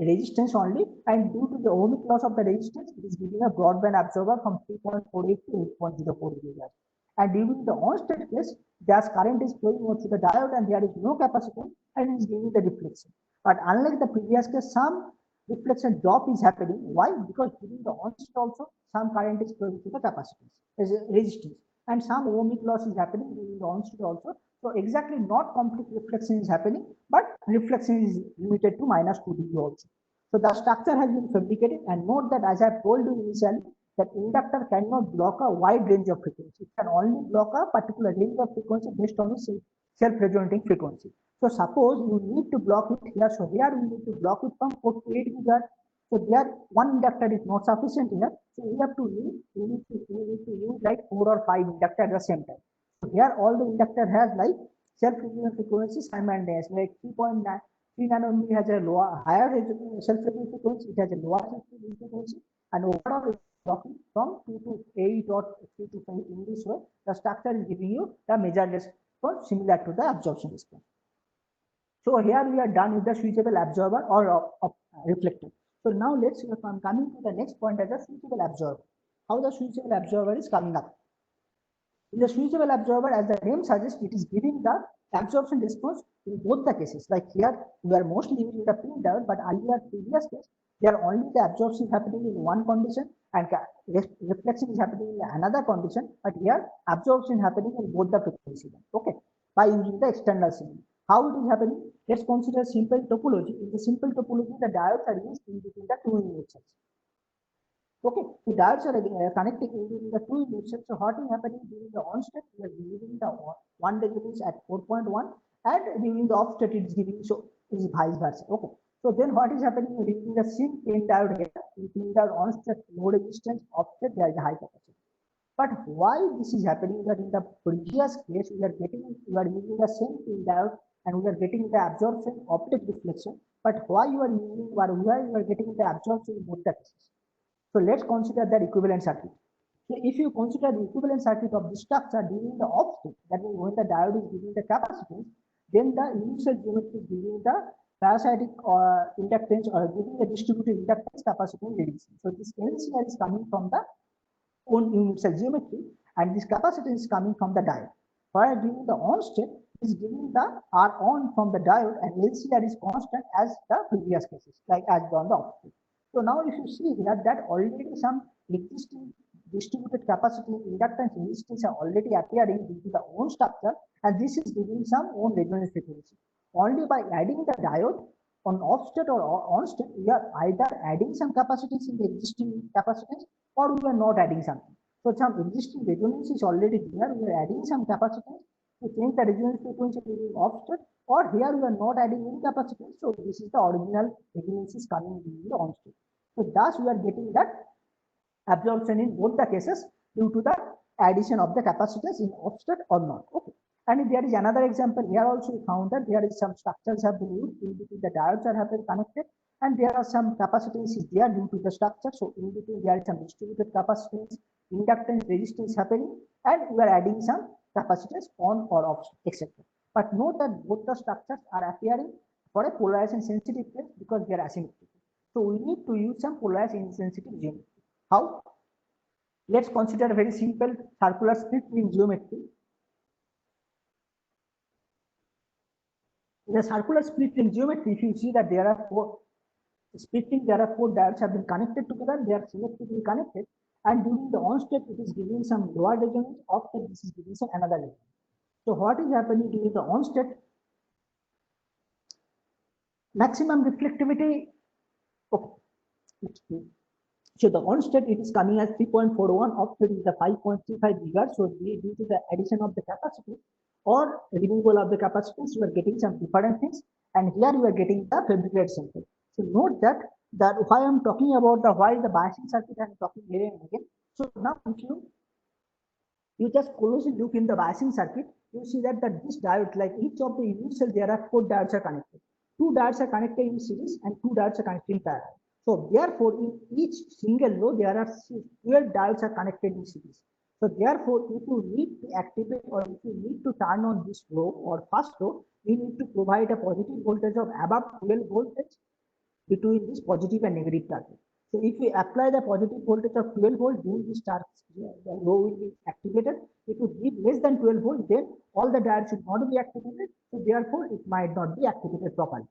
resistance only, and due to the ohmic loss of the resistance, it is giving a broadband absorber from 3.48 to 8.04 gigahertz. And during the on-state case, gas current is flowing over to the diode and there is no capacitance and it is giving the deflection. But unlike the previous case, some deflection drop is happening. Why? Because during the on-state also, some current is flowing to the capacitance, resistance, and some ohmic loss is happening during the on-state also. So exactly not complete reflection is happening, but reflection is limited to minus 2 dB also. So the structure has been fabricated, and note that as I have told you initially, that inductor cannot block a wide range of frequency. It can only block a particular range of frequency based on its self-resonating frequency. So suppose you need to block it here. So here we need to block it from 4 to 8 gigahertz. So there one inductor is not sufficient here. So we have to use like 4 or 5 inductor at the same time. So here all the inductor has like self-resonating frequency simultaneous, like 3.9. 3 nanometer has a lower, higher self-resonating frequency. It has a lower self-resonating frequency, and overall blocking from 2 to 8 or 3 to 5 in this way, the structure is giving you the measured response similar to the absorption response. So here we are done with the switchable absorber or reflector. So now I'm coming to the next point as a switchable absorber. How the switchable absorber is coming up. In the switchable absorber, as the name suggests, it is giving the absorption response in both the cases. Like here, we are mostly using the pin diode, but earlier previous case, there only the absorption is happening in one condition and reflection is happening in another condition. But here, absorption is happening in both the frequency. Okay, by using the external signal. How it is happening? Let's consider simple topology. In the simple topology, the diodes are used in between the two unit cells. Okay, the diodes are connecting in the two unit cells. So what is happening during the on state? We are giving the 1 resonance at 4.1, and during the off state, it is giving, so it is vice versa. Okay. So then what is happening during the same pin diode here? In pin diode on state, low resistance, off state, there is a high capacity. But why this is happening? That in the previous case, we are using the same pin diode and we are getting the absorption optic reflection. But why you are using, why you are getting the absorption in both the cases? So let's consider the equivalent circuit. So if you consider the equivalent circuit of the structure during the off state, that means when the diode is giving the capacitance, then the initial geometry is giving the parasitic inductance or giving the distributed inductance capacitance reduction. So this LCR is coming from the own unit cell geometry, and this capacitance is coming from the diode. While during the on state is giving the R on from the diode, and LCR is constant as the previous cases, like as on the off state. So now if you see here that already some existing distributed capacity inductance resistance are already appearing due to the own structure, and this is giving some own resonance frequency. Only by adding the diode on off state or on state, we are either adding some capacitance in the existing capacitance or we are not adding something. So some existing resonance is already there, we are adding some capacitance to change the resonance frequency during off state, or here we are not adding any capacitance. So this is the original resonance is coming during the on state. So thus we are getting that absorption in both the cases due to the addition of the capacitance in off state or not. Okay. And there is another example here also we found that there is some structures have been used in between the diodes are have been connected, and there are some capacitance is there due to the structure. So in between there is some distributed capacitance, inductance, resistance happening, and we are adding some capacitance on or off, etc. But note that both the structures are appearing for a polarization sensitive case because they are asymmetrical. So we need to use some polarization insensitive geometry. How? Let's consider a very simple circular split ring geometry. In a circular split ring geometry, if you see that there are four split ring, there are four diodes have been connected together, they are selectively connected, and during the on state, it is giving some lower resonance, after this is giving some another resonance. So what is happening during the on state? Maximum reflectivity. Okay. So the on state, it is coming as 3.41, offset is the 5.35 gigahertz. So due to the addition of the capacity or removal of the capacitance, you are getting some different things, and here you are getting the fabricated sample. So note that why I'm talking about the why the biasing circuit, I'm talking again and again. So now if you just closely look in the biasing circuit, you see that this diode, like each of the unit cell, there are 4 diodes are connected. 2 diodes are connected in series and 2 diodes are connected in parallel. So therefore, in each single row, there are 12 diodes are connected in series. So therefore, if you need to activate or if you need to turn on this row or first row, you need to provide a positive voltage of above 12 voltage between this positive and negative terminal. So if we apply the positive voltage of 12 volt, then this the row will be activated. If you give less than 12 volt, then all the diodes should not be activated. So therefore, it might not be activated properly.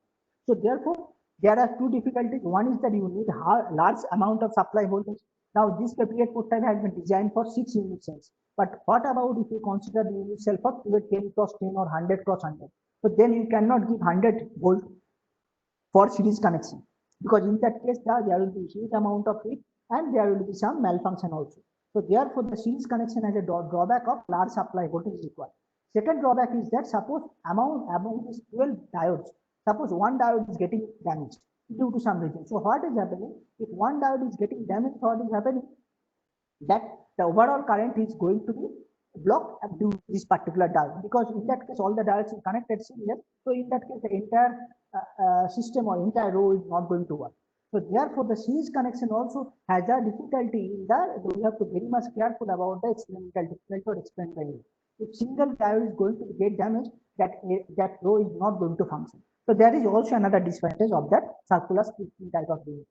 So therefore, there are two difficulties. One is that you need a large amount of supply voltage. Now this fabricated port type has been designed for 6 unit cells. But what about if you consider the unit cell for 10 cross 10 or 100 cross 100? So then you cannot give 100 volt for series connection, because in that case there will be huge amount of heat and there will be some malfunction also. So therefore, the series connection has a drawback of large supply voltage required. Second drawback is that suppose among these 12 diodes, suppose one diode is getting damaged due to some reason. So what is happening? If one diode is getting damaged, what is happening? That the overall current is going to be blocked due to this particular diode, because in that case all the diodes are connected serial. So in that case, the entire system or entire row is not going to work. So therefore, the series connection also has a difficulty in that we have to be very much careful about the experimental difficulty or experimental. If single diode is going to get damaged, that row is not going to function. So there is also another disadvantage of that circular splitting type of geometry.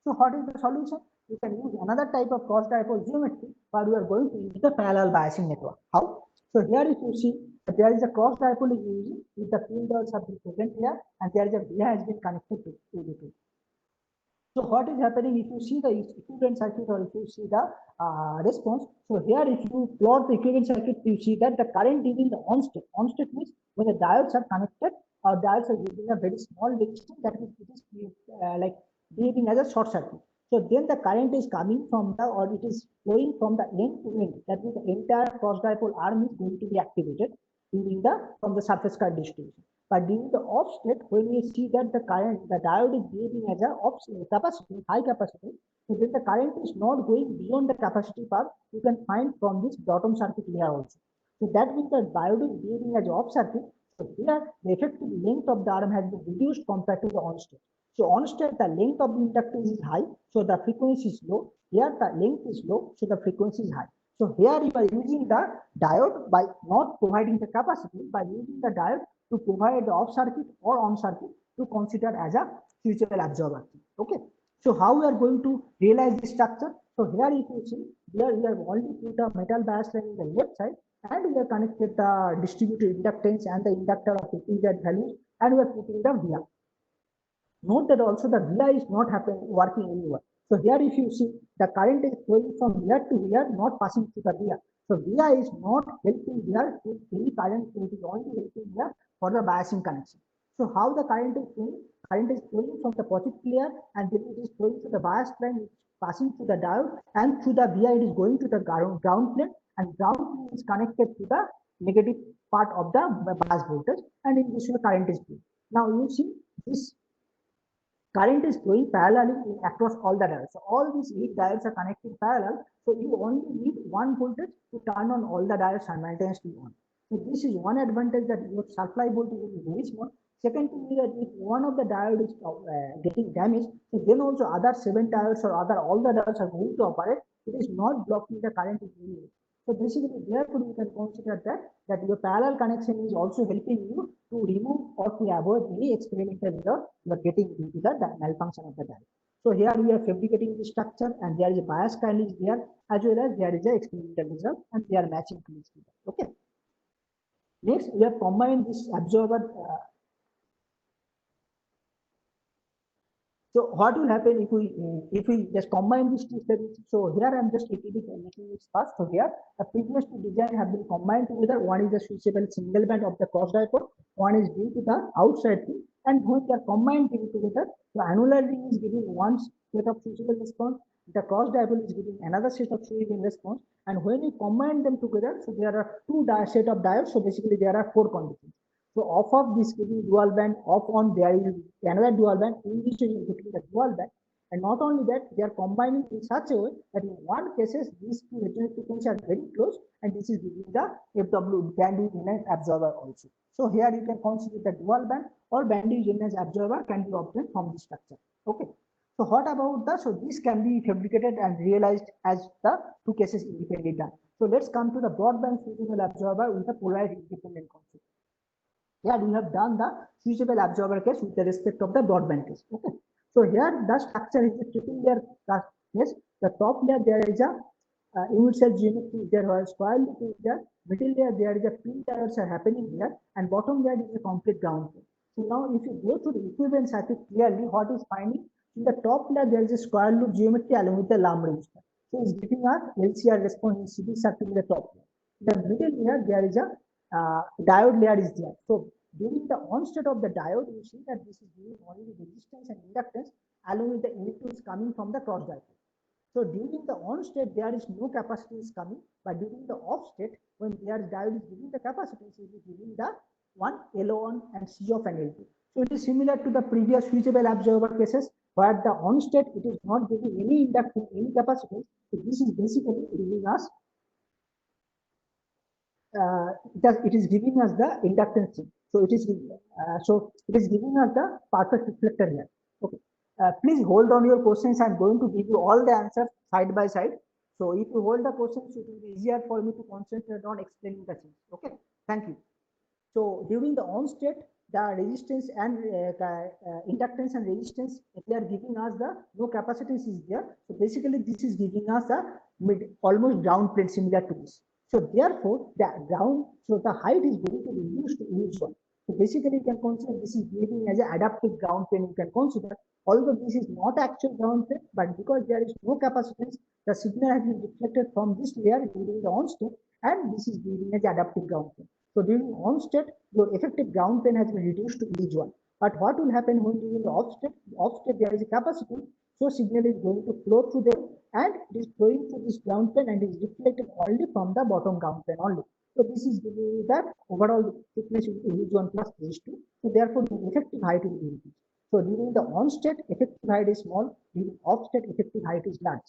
So what is the solution? You can use another type of cross dipole geometry, but we are going to use the parallel biasing network. How? So here if you see, there is a cross dipole is using with the field diodes have been present here, and there is a via has been connected to the two. So what is happening if you see the equivalent circuit or if you see the response? So here if you plot the equivalent circuit, you see that the current is in the on state. On state means when the diodes are connected, or diodes are using a very small resistance, that means it is like behaving as a short circuit. So then the current is coming from the, or it is flowing from the end to end. That means the entire cross dipole arm is going to be activated during from the surface current distribution. But during the off state, when we see that the diode is behaving as a capacity, high capacity, so then the current is not going beyond the capacity part. You can find from this bottom circuit here also. So that means the diode is behaving as off circuit. So here the effective length of the arm has been reduced compared to the on state. So on state, the length of the inductance is high, so the frequency is low. Here the length is low, so the frequency is high. So here you are using the diode by not providing the capacity, by using the diode to provide the off circuit or on circuit to consider as a switchable absorber. Okay. So how we are going to realize this structure? So here if you see, here we have already put a metal bias line in the left side, and we have connected the distributed inductance and the inductor of integer values, and we are putting the via. Note that also the via is not working anywhere. So here if you see, the current is flowing from here to here, not passing through the via. So via is not helping here to any current, it is only helping here for the biasing connection. So how the current is flowing? Current is flowing from the positive layer, and then it is flowing to the bias line, passing through the diode, and through the via it is going to the ground plane, and ground plane is connected to the negative part of the bias voltage, and in this way current is flowing. Now you see this current is flowing parallelly across all the diodes. So all these 8 diodes are connected parallel. So you only need one voltage to turn on all the diodes simultaneously on. So this is one advantage, that your supply voltage is very small. Second thing is that if one of the diodes is getting damaged, so then also other 7 diodes or all the diodes are going to operate. It is not blocking the current. So basically, therefore, you can consider that your parallel connection is also helping you to remove or to avoid any experimental error you are getting into the malfunction of the diode. So here we are fabricating the structure, and there is a bias coil is there, as well as there is a experimental result, and they are matching to. Okay. Next, we have combined this absorber So what will happen if we just combine these two studies? So here I'm just taking it a little bit fast. So here the previous two design have been combined together. One is the switchable single band of the cross dipole, one is due to the outside thing, and when they are combined together, the annular ring is giving one set of switchable response, the cross dipole is giving another set of switchable response, and when you combine them together, so there are two set of diodes. So basically there are four conditions. So off of this giving dual band, off on there is another dual band, in which is between the dual band. And not only that, they are combining in such a way that in one cases, these two resonant frequencies are very close, and this is giving the FW bandwidth impedance absorber also. So here you can consider the dual band or bandwidth impedance absorber can be obtained from this structure. Okay. So what about the, so this can be fabricated and realized as the two cases independently done. So let's come to the broadband switchable absorber with the polarity independent concept. Here we have done the switchable absorber case with the respect of the broadband case. Okay. So here the structure is a triple layer case. The top layer there is a unit cell geometry, there was square loop is there. Middle layer there is a pin diodes are happening here, and bottom layer is a complete ground plane. So now if you go to the equivalent circuit clearly, what is finding in the top layer there is a square loop geometry along with the lamb resistor. So it's giving us LCR response in CD circuit in the top layer. The middle layer there is a diode layer is there. So during the onset of the diode, you see that this is giving only the resistance and inductance along with the electrons coming from the cross dipole. So during the on state, there is no capacitance coming, but during the off state, when there is diode is giving the capacitance, it is giving the one L1 and C of an L2. So it is similar to the previous switchable absorber cases, where the on state it is not giving any inductance, any capacitance. So this is basically giving us it is giving us the inductance. So it is giving us the perfect reflector here. Okay. Please hold on your questions. I'm going to give you all the answers side by side. So if you hold the questions, it will be easier for me to concentrate on explaining the things. Okay. Thank you. So during the on state, the resistance and inductance and resistance, they are giving us the no capacitance is there. So basically, this is giving us a almost ground plane similar to this. So therefore, the ground, so the height is going to reduce to each one. So basically, you can consider this is giving as an adaptive ground plane. You can consider, although this is not actual ground plane, but because there is no capacitance, the signal has been reflected from this layer during the on state, and this is giving as adaptive ground plane. So during on state, your effective ground plane has been reduced to each one. But what will happen when during the off state there is a capacity, so signal is going to flow through there, and it is flowing through this ground plane and is reflected only from the bottom ground plane only. So this is giving that overall thickness will be H1 plus H2. So therefore, the effective height will be increased. So during the on state, effective height is small. During off state, effective height is large.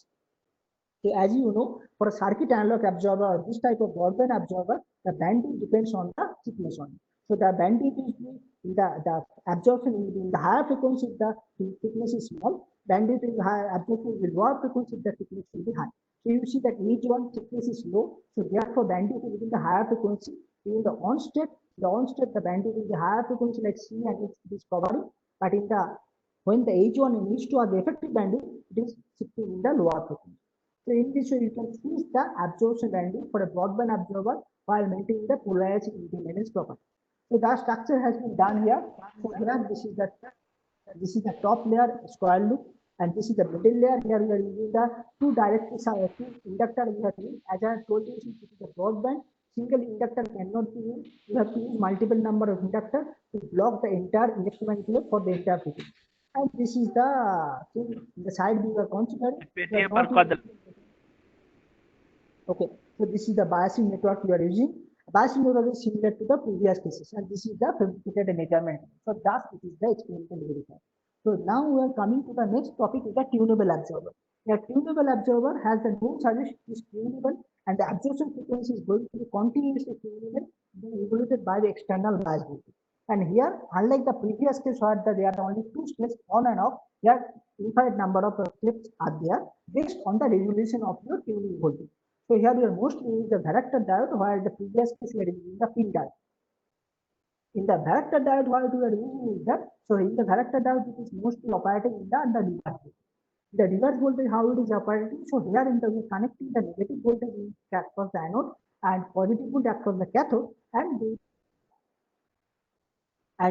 So as you know, for a circuit analog absorber or this type of broadband absorber, the bandwidth depends on the thickness only. So the bandwidth is the absorption in the higher frequency, the thickness is small. Bandwidth is high, absorption will lower frequency, the thickness will be high. So you see that each one thickness is low. So therefore, bandwidth is in the higher frequency. In the on state, the bandwidth is the higher frequency like C and it is covering. But in the when the H1 and H2 are the effective bandwidth, it is sitting in the lower frequency. So in this way, you can choose the absorption bandwidth for a broadband absorber while maintaining the polarized independence property. So the structure has been done here. So here this is the top layer square loop, and this is the middle layer. Here we are using the two inductor we have used. As I have told you, this is the broadband. Single inductor cannot be used. You have to use multiple number of inductors to block the entire electromagnetic for the entire frequency. And this is the thing, the side we were considering. Okay, so this is the biasing network we are using. Biasing network is similar to the previous cases, and this is the fabricated measurement. So thus it is the experimental verifier. So now we are coming to the next topic, is the tunable absorber. A tunable absorber has the known charges is tunable, and the absorption frequency is going to be continuously tunable, being regulated by the external bias voltage. And here, unlike the previous case where there are only two steps on and off, here infinite number of steps are there based on the resolution of your tuning voltage. So here we are mostly using the varactor diode, while the previous case we are using the pin diode. In the varactor diode, what we are using is that, so in the varactor diode, it is mostly operating in the reverse voltage. The reverse voltage, how it is operating? So here in the we are connecting the negative voltage across the anode and positive voltage across the cathode, and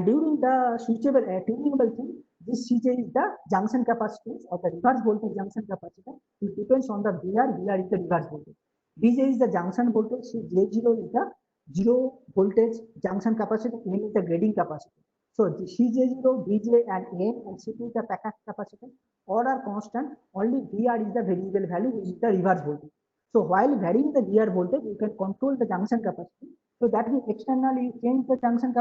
during the switchable tunable thing, this Cj is the junction capacitance or the reverse voltage junction capacitance. It depends on the VR. VR is the reverse voltage. Vj is the junction voltage. So J0 is the zero voltage junction capacitance. N is the grading capacitance. So the Cj0, Vj and N and C2 is the package capacitance. All are constant. Only VR is the variable value, which is the reverse voltage. So while varying the VR voltage, you can control the junction capacity. So that means externally you change the junction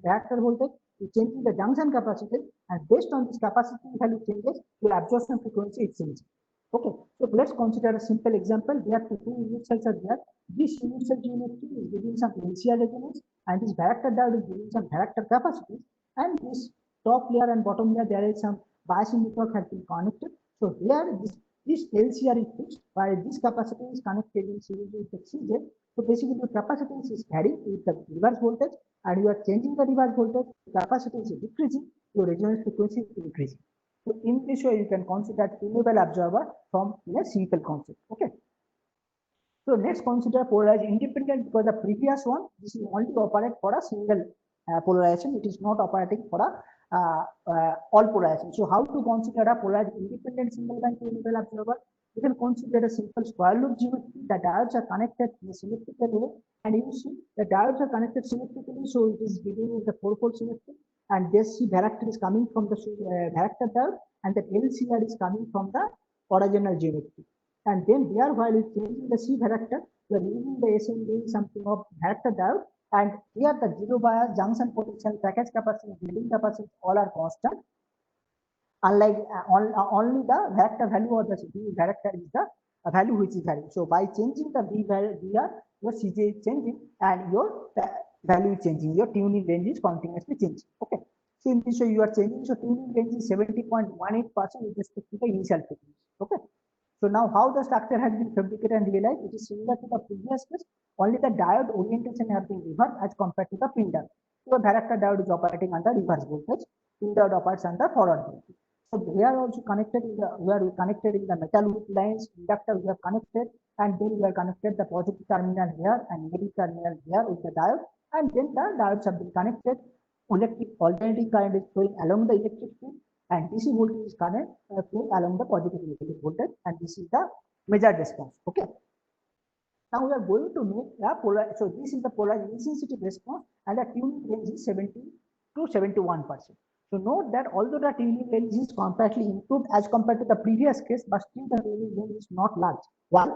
reactor voltage, you change the junction capacity, and based on this capacity value changes, your absorption frequency is changing. Okay, so let's consider a simple example. There are two unit cells are there. This unit cell geometry is giving some LCR resonance, and this varactor diode is giving some varactor capacity, and this top layer and bottom layer there is some biasing network has been connected. So here this LCR is fixed, while this capacity is connected in series with the Cj. So basically, your capacitance is varying with the reverse voltage, and you are changing the reverse voltage. Capacitance is decreasing, your resonance frequency is increasing. So in this way, you can consider tunable absorber from a simple concept. Okay. So let's consider polarized independent, because the previous one, this is only operate for a single polarization. It is not operating for a all polarization. So how to consider a polarized independent single band tunable absorber? You can consider a simple square loop geometry. The diodes are connected in a symmetrical way, and you see the diodes are connected symmetrically, so it is giving the four-fold symmetry. And this varactor is coming from the varactor diode, and the LCR is coming from the original geometry. And then there, while it's changing the C varactor, we are using the SN doing something of varactor diode, and here the zero bias, junction potential, package capacity, building capacity, all are constant. Unlike only the varactor value of the V varactor is the value which is varying. So by changing the VR, your Cj is changing and your value is changing. Your tuning range is continuously changing. Okay. So in this way you are changing. So tuning range is 70.18% with respect to the initial frequency. Okay. So now how the structure has been fabricated and realized, it is similar to the previous case. Only the diode orientation has been reversed as compared to the pin diode. So varactor diode is operating under reverse voltage. Pin diode operates under forward voltage. So they are also connected in the, we are connected in the metal loop lines, inductor we have connected, and then we have connected the positive terminal here and negative terminal here with the diode, and then the diodes have been connected. Electric alternating current is flowing along the electric field, and DC voltage is current flowing along the positive negative voltage, and this is the measured response. Okay. Now we are going to make a polar. So this is the polarized insensitive response, and the tuning range is 70 to 71%. So note that although the tuning range is completely improved as compared to the previous case, but still the tuning range is not large. Why?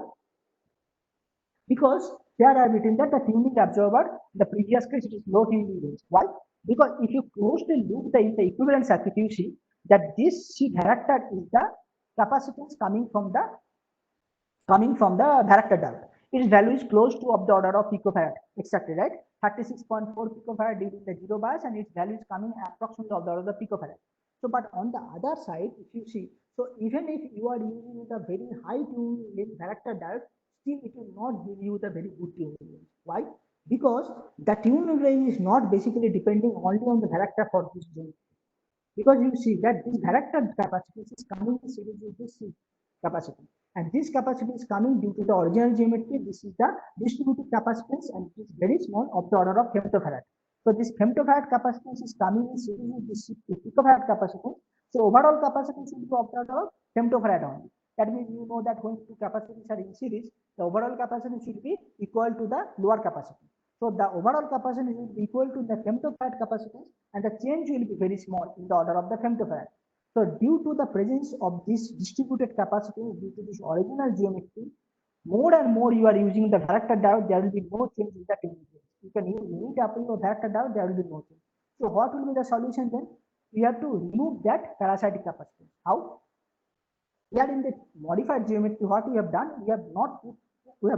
Because there are written that the tuning absorber, the previous case, it is low tuning range. Why? Because if you closely look in the equivalent circuit, you see that this C varactor is the capacitance coming from the varactor diode. Its value is close to of the order of picofarad, exactly right? 36.4 picofarad during the zero bias, and its value is coming approximately of the order of the picofarad. So, but on the other side, if you see, so even if you are using the very high tuning range varactor diode, still it will not give you the very good tuning range. Why? Because the tuning range is not basically depending only on the varactor for this zone. Because you see that this varactor capacity is coming in series with this capacity, and this capacity is coming due to the original geometry. This is the distributed capacitance, and it is very small of the order of femtofarad. So this femtofarad capacitance is coming in series with this picofarad capacitance. So overall capacitance will be of the order of femtofarad only. That means you know that when two capacities are in series, the overall capacitance should be equal to the lower capacitance. So the overall capacitance will be equal to the femtofarad capacitance, and the change will be very small in the order of the femtofarad. So due to the presence of this distributed capacitance, due to this original geometry, more and more you are using the varactor diode, there will be no change in the tuning range. You can use any coupling of varactor diode, there will be no change. So what will be the solution then? We have to remove that parasitic capacitance. How? Here in the modified geometry, what we have done, we have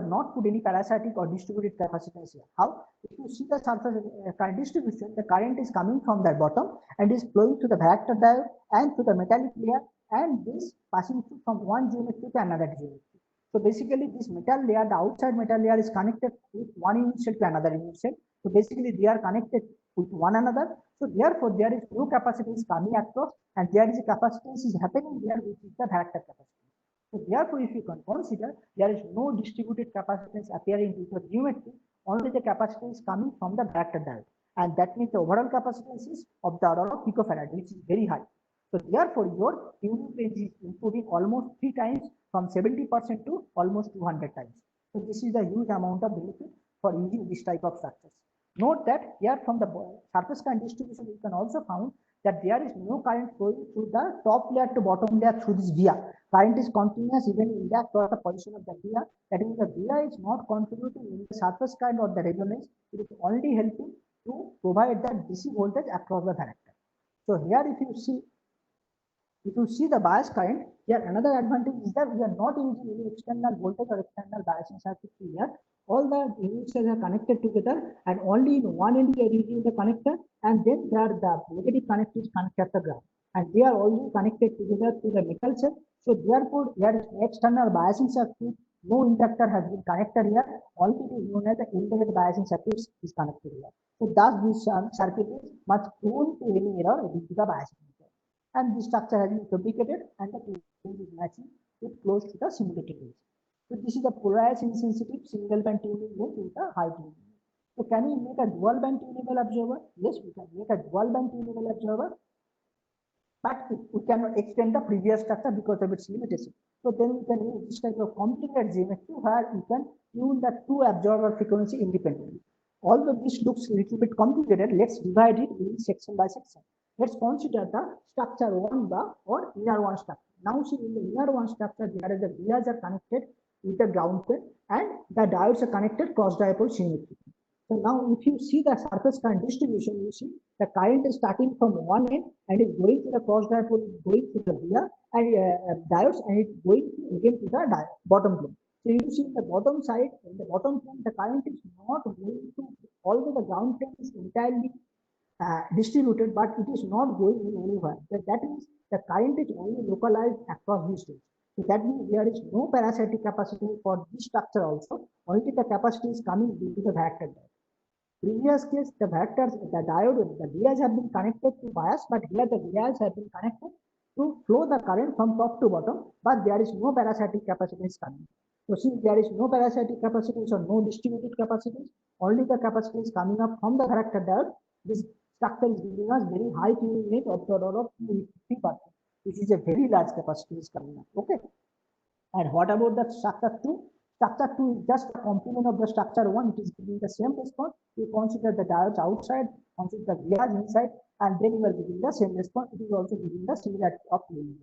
not put any parasitic or distributed capacitance here. How? If you see the surface current distribution, the current is coming from the bottom and is flowing to the varactor diode and to the metallic layer, and this passing through from one geometry to another geometry. So basically this metal layer, the outside metal layer is connected with one unit cell to another unit cell. So basically they are connected with one another. So therefore there is no capacitance coming across, and there is a capacitance is happening there, which is the varactor capacitance. So therefore, if you can consider, there is no distributed capacitance appearing in the geometry, only the capacitance coming from the varactor diode, and that means the overall capacitance is of the order of picofarad, which is very high. So therefore, your tuning range is improving almost 3 times from 70% to almost 200 times. So this is a huge amount of benefit for using this type of structures. Note that here from the surface current distribution, you can also found that there is no current flowing through the top layer to bottom layer through this via. Current is continuous even in that for the position of the via. That means the via is not contributing in the surface current or the resonance. It is only helping to provide the DC voltage across the varactor. So here if you see the bias current, here another advantage is that we are not using any external voltage or external biasing circuit here. All the units are connected together, and only in one end we are using the connector, and then there the negative connector is connected to the ground, and they are also connected together to the metal cell. So therefore, there is external biasing circuit. No inductor has been connected here. Only the known as the indirect biasing circuit is connected here. So thus this circuit is much prone to any error due to the biasing. And this structure has been fabricated and the tuning is matching it close to the simulated range. So this is the polarized insensitive single band tuning range with the high tuning. So can we make a dual band tunable observer? Yes, we can make a dual band tunable observer, but we cannot extend the previous structure because of its limitation. So then we can use this type of complicated geometry where we can tune the two observer frequency independently. Although this looks a little bit complicated, let's divide it in section by section. Let's consider the structure 1 bar or inner one structure. Now see in the inner one structure, there is the vias are connected with the ground plane and the diodes are connected cross dipole symmetrically. So now if you see the surface current distribution, you see the current is starting from one end and is going to the cross dipole, going to the via and diodes, and it's going again to the bottom plane. So you see the bottom side, in the bottom plane, the current is not going to, although the ground plane is entirely distributed, but it is not going in anywhere. That means the current is only localized across these states. So that means there is no parasitic capacity for this structure also. Only the capacity is coming due to the varactor diode. Previous case, the vectors, the diode, the vias have been connected to bias, but here the vias have been connected to flow the current from top to bottom, but there is no parasitic capacitance coming. So since there is no parasitic capacitance or no distributed capacitance, only the capacity is coming up from the varactor diode. This structure is giving us very high tuning rate of the order of 250%, which is a very large capacity is coming up. Okay. And what about the structure 2? Structure 2 is just a complement of the structure 1. It is giving the same response. You consider the diodes outside, consider the vias inside, and then you are giving the same response. It is also giving the similarity of tuning.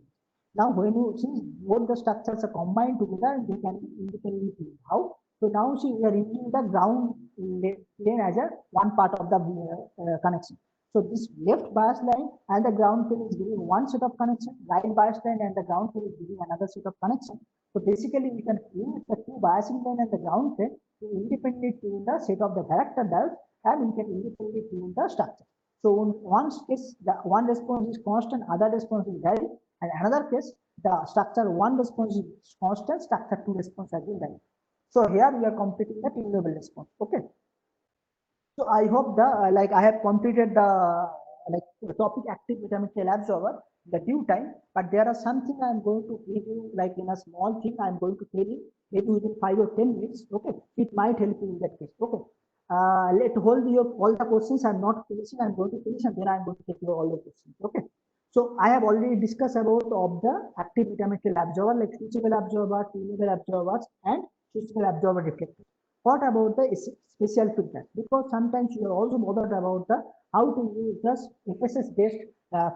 Now, when you see both the structures are combined together, they can be independently tuned. How? So now see we are using the ground plane as a one part of the connection. So this left bias line and the ground plane is giving one set of connection, right bias line and the ground plane is giving another set of connection. So basically we can use the two biasing line and the ground plane to independently tune the set of the varactor diode, and we can independently tune the structure. So in one case, the one response is constant, other response is vary, and another case, the structure 1 response is constant, structure 2 response has been vary. So here we are completing the tunable response. Okay. So I hope the I have completed the topic active metamaterial absorber the due time, but there are something I am going to give you in a small thing I am going to tell you maybe within 5 or 10 minutes. Okay, it might help you in that case. Okay, let hold your all the questions. I'm not finishing. I'm going to finish and then I'm going to take your all the questions. Okay. So I have already discussed about of the active metamaterial absorber like switchable absorber, tunable absorbers, and switchable absorber reflector. What about the special filter? Because sometimes you are also bothered about the how to use the FSS based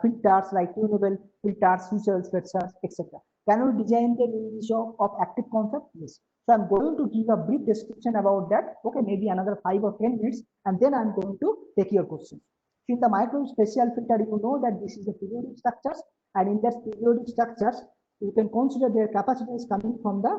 filters like tunable filters, switchable filters, etc. Can we design them in the shop of active concept? Yes. So I'm going to give a brief description about that. Okay, maybe another 5 or 10 minutes, and then I'm going to take your questions. In the microwave special filter, you know that this is a periodic structures, and in that periodic structures, you can consider their capacity is coming from the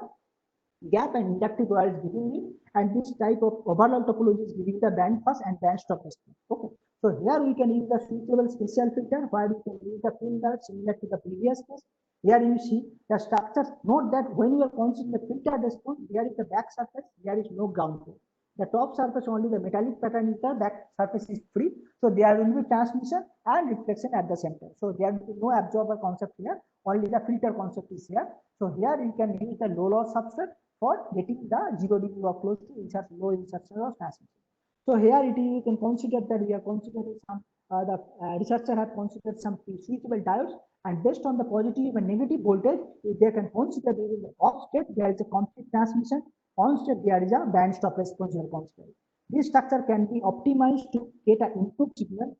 gap and inductive wire is giving me, and this type of overall topology is giving the band pass and band stop response. Okay, so here we can use the switchable special filter where we can use the filter similar to the previous case. Here you see the structures. Note that when you are considering the filter response, there is the back surface, there is no ground plane. The top surface only the metallic pattern is the back surface is free. So there will be transmission and reflection at the center. So there will be no absorber concept here, only the filter concept is here. So here you can use the low loss substrate for getting the 0 degree of close to insert low insertion or transmission. So here it is, you can consider that we are considering some the researcher have considered some switchable diodes, and based on the positive and negative voltage, they can consider during the off state there is a complete transmission, on state there is a band stop response you are considering. This structure can be optimized to get an input signal.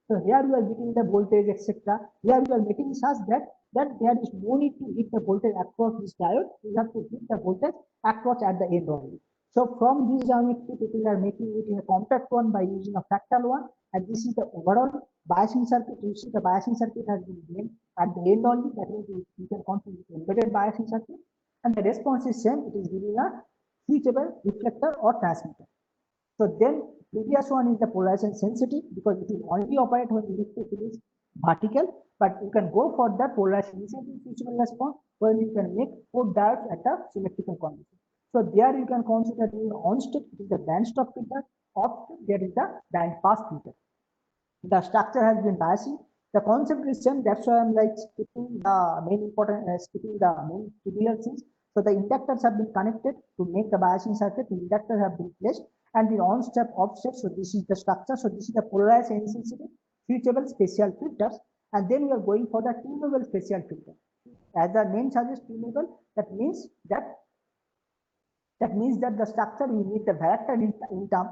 So here you are getting the voltage, etc. Here you are making such that there is no need to hit the voltage across this diode. You have to hit the voltage across at the end only. So from this geometry, people are making it in a compact one by using a fractal one. And this is the overall biasing circuit. You see the biasing circuit has been made at the end only. That means you can consider embedded biasing circuit. And the response is same. It is giving a switchable reflector or transmitter. So then previous one is the polarization sensitive because it will only operate when electric field is vertical, but you can go for the polarization insensitive switchable response when you can make 4 diodes at the symmetrical condition. So there you can consider in on state it is the band stop filter, off state there is the band pass filter. The structure has been biasing. The concept is same. That's why I'm like skipping the main important, skipping the main trivial things. So the inductors have been connected to make the biasing circuit. The inductors have been placed, and the on step offset. So this is the structure. So this is the polarized insensitive switchable special filters, and then we are going for the tunable special filter. As the name suggests, tunable. That means that the structure you need the varactor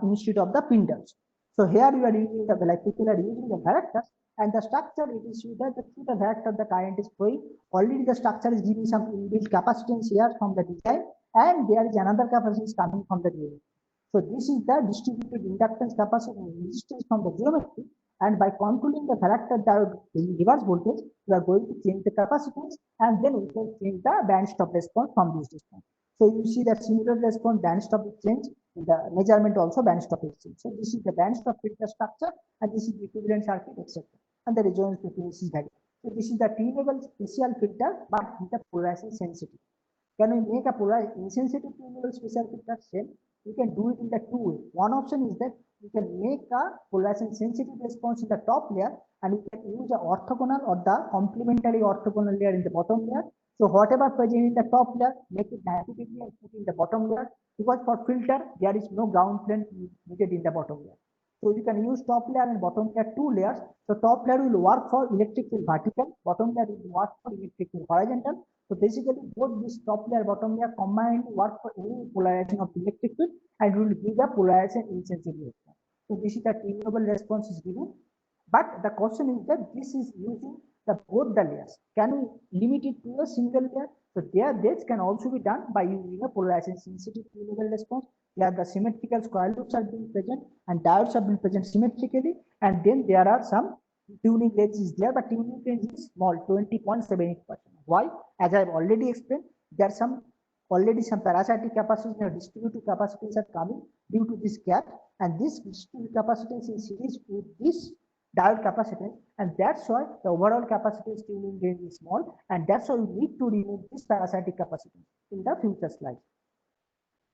instead of the pindles. So here you are using the like people are using the varactors, and the structure it is that through the varactor the current is flowing. Already the structure is giving some inbuilt capacitance here from the design, and there is another capacitance coming from the geometry. So this is the distributed inductance capacitance resistance from the geometry, and by controlling the varactor diode reverse voltage, we are going to change the capacitance, and then we can change the band stop response from this response. So you see that similar response band stop is changed, the measurement also band stop is changed. So this is the band stop filter structure, and this is the equivalent circuit, etc. And the resonance frequency is variable. So this is the tunable special filter, but with the polarization sensitive. Can we make a polarized insensitive tunable special filter? Same. We can do it in the two ways. One option is that we can make a polarization sensitive response in the top layer, and we can use the orthogonal or the complementary orthogonal layer in the bottom layer. So whatever present in the top layer, make it 90 degree and put in the bottom layer, because for filter there is no ground plane needed in the bottom layer. So you can use top layer and bottom layer, 2 layers. So top layer will work for electric field vertical, bottom layer will work for electric field horizontal. So basically both this top layer, bottom layer combined work for any polarization of electric field and will give the polarization insensitive response. So this is the tunable response is given. But the question is that this is using the both the layers. Can we limit it to a single layer? So there this can also be done by using a polarization sensitive tunable response. Here the symmetrical square loops are being present and diodes have been present symmetrically, and then there are some tuning range is there, but tuning range is small, 20.78%. Why? As I have already explained, there are some already some parasitic capacitance or distributive capacitance are coming due to this gap, and this distributive capacitance is series with this diode capacitance, and that's why the overall capacitance tuning range is small, and that's why we need to remove this parasitic capacitance in the future slides.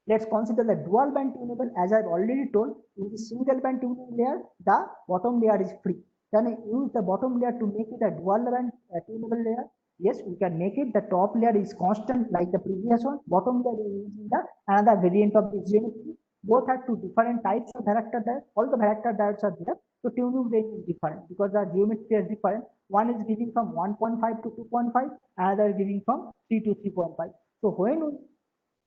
Let's consider the dual band tunable. As I've already told, in the single band tuning layer, the bottom layer is free. Can I use the bottom layer to make it a dual band tunable layer? Yes, we can make it. The top layer is constant like the previous one. Bottom layer is using the another variant of the geometry. Both have two different types of varactor diodes. All the varactor diodes are there. So tuning range is different because the geometry is different. One is giving from 1.5 to 2.5, another is giving from 3 to 3.5. So when we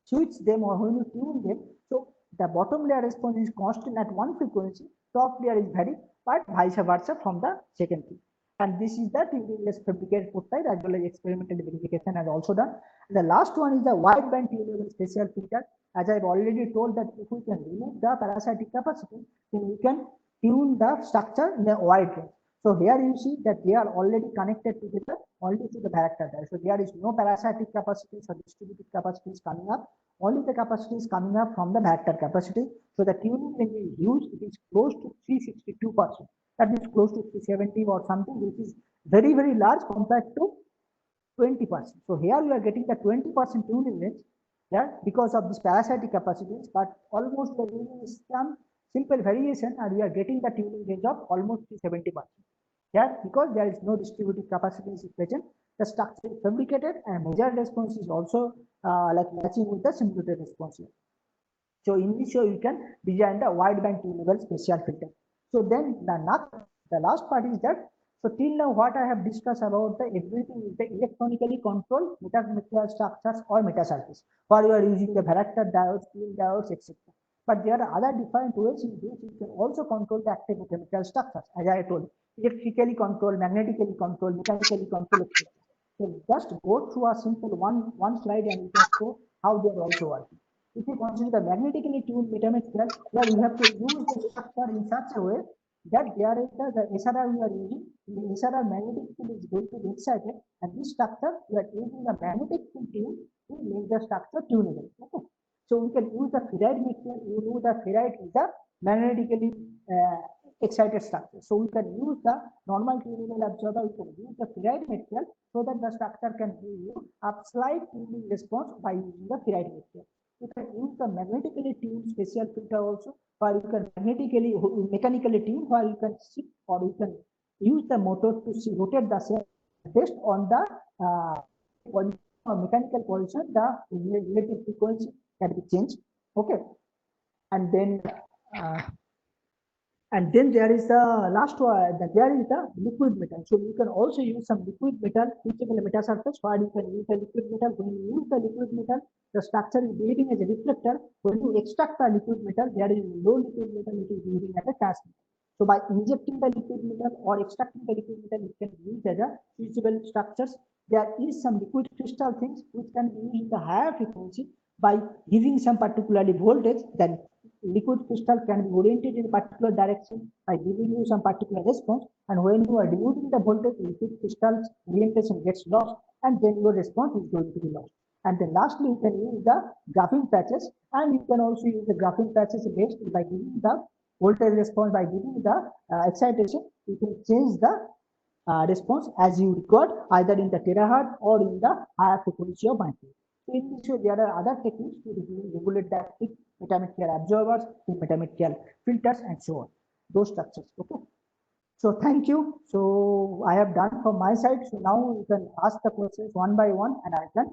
switch them or when we tune them, so the bottom layer response is constant at one frequency, top layer is varied, but vice versa from the second thing. And this is the tuneless fabricated prototype as well as experimental verification has also done. The last one is the wideband tunable special filter. As I've already told that if we can remove the parasitic capacitance, then we can tune the structure in a wide range. So here you see that they are already connected together only to the varactor diode. So there is no parasitic capacitance or distributed capacitance coming up. Only the capacity is coming up from the varactor capacity. So the tuning range is huge. It is close to 362%. That means close to 370 or something, which is very, very large compared to 20%. So here we are getting the 20% tuning range, yeah, because of this parasitic capacitance, but almost the tuning is some simple variation, and we are getting the tuning range of almost 370%. Yeah, because there is no distributive capacitance is present, the structure is fabricated, and measured response is also like matching with the simulated response here. So in this show, you can design the wideband tunable special filter. So then The last part is that, so till now what I have discussed about the everything is the electronically controlled metamaterial structures or metasurface, where you are using the varactor diodes, pin diodes, etc. But there are other different ways in which you can also control the active metamaterial structures, as I told, electrically controlled, magnetically controlled, mechanically controlled, etc. So just go through a simple one slide and you can show how they are also working. If you consider the magnetically tuned metamaterial, where you have to use the structure in such a way that there is the SRR we are using, the SRR magnetic field is going to be excited, and this structure we are using the magnetic field tune to make the structure tunable. Okay. So we can use the ferrite material. You know the ferrite is a magnetically excited structure. So we can use the normal tunable absorber. We can use the ferrite material so that the structure can give you a slight tuning response by using the ferrite material. You can use the magnetically tuned special filter also, or you can mechanically tune, where you can shift or you can use the motor to rotate the cell based on the mechanical position. The relative frequency can be changed. Okay, and then there is the last one. There is the liquid metal. So you can also use some liquid metal, physical metasurface, where you can use the liquid metal. When you use the liquid metal, the structure is behaving as a reflector. When you extract the liquid metal, there is no liquid metal, it is behaving as a transmitter. So by injecting the liquid metal or extracting the liquid metal, it can be used as a fusible structures. There is some liquid crystal things which can be used in the higher frequency by giving some particularly voltage. Then liquid crystal can be oriented in a particular direction by giving you some particular response, and when you are removing the voltage, liquid crystal's orientation gets lost, and then your response is going to be lost. And then lastly, you can use the graphene patches, and you can also use the graphene patches based by giving the voltage response, by giving the excitation. You can change the response as you record, either in the terahertz or in the higher frequency of microwave. So in this way, there are other techniques to regulate the thick metamaterial absorbers, the metamaterial filters, and so on. Those structures. Okay. So thank you. So I have done from my side. So now you can ask the questions one by one, and I can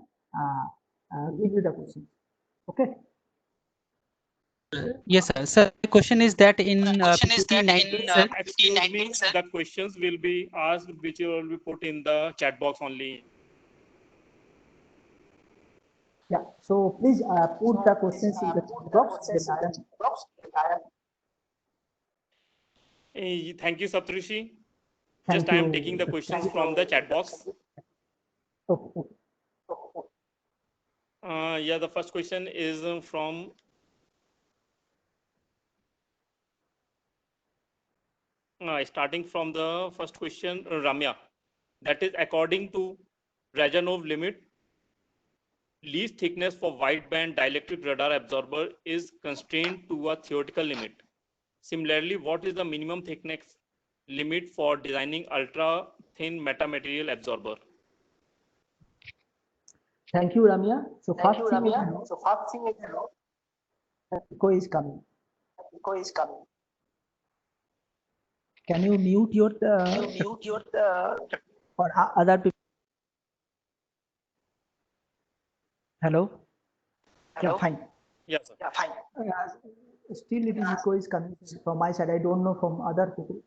give you the questions. Okay. Yes, sir. So the question is that in PPT 19, sir, Excuse me, the questions will be asked, which will be put in the chat box only. Yeah. So please put the questions in the chat box. Thank you, Saptrishi. Thank Just I am you. taking the questions from the chat box. Okay. Yeah, the first question is from starting from the first question, Ramya. That is, according to Razanov limit, least thickness for wideband dielectric radar absorber is constrained to a theoretical limit. Similarly, what is the minimum thickness limit for designing ultra thin metamaterial absorber? Thank you, Ramya. So first thing is echo is coming. Can you mute your or other people? Hello. Yeah, fine. Yes, sir. Still, it is echo is coming from my side. I don't know from other people.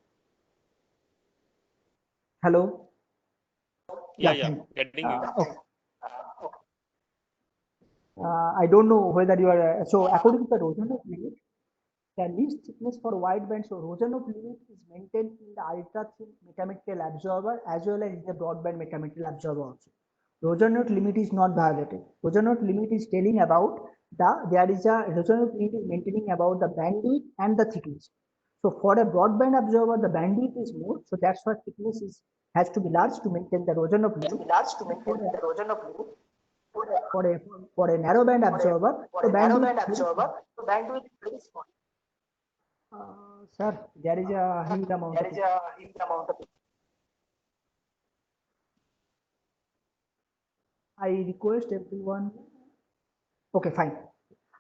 Hello. Yeah, Fine. getting you. Okay. I don't know whether you are. So according to the Rozanov limit, the least thickness for wideband, so Rozanov limit is maintained in the ultra thin metamaterial absorber as well as the broadband metamaterial absorber also. Rozanov limit is not violated. Rozanov limit is telling about Rozanov limit is maintaining about the bandwidth and the thickness. So for a broadband absorber, the bandwidth is more, so that's why thickness has to be large to maintain the Rozanov limit. For a narrowband absorber, so bandwidth is very small. Sir, there is a huge amount of it. I request everyone. Okay, fine.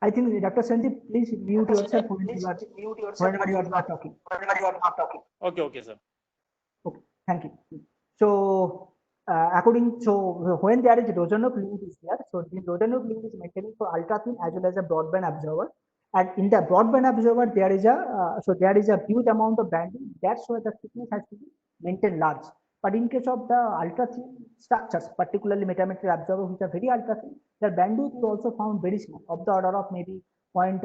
I think Dr. Sandeep, please mute yourself whenever you are not talking. Okay, sir. Okay, thank you. So when there is Rozanov limit is there, so the Rozanov limit is maintaining for ultra thin as well as a broadband absorber, And in the broadband observer, there is a huge amount of bandwidth. That's why the thickness has to be maintained large. But in case of the ultra thin structures, particularly metametric observer, which are very ultra thin, their bandwidth is also found very small, of the order of maybe 0.1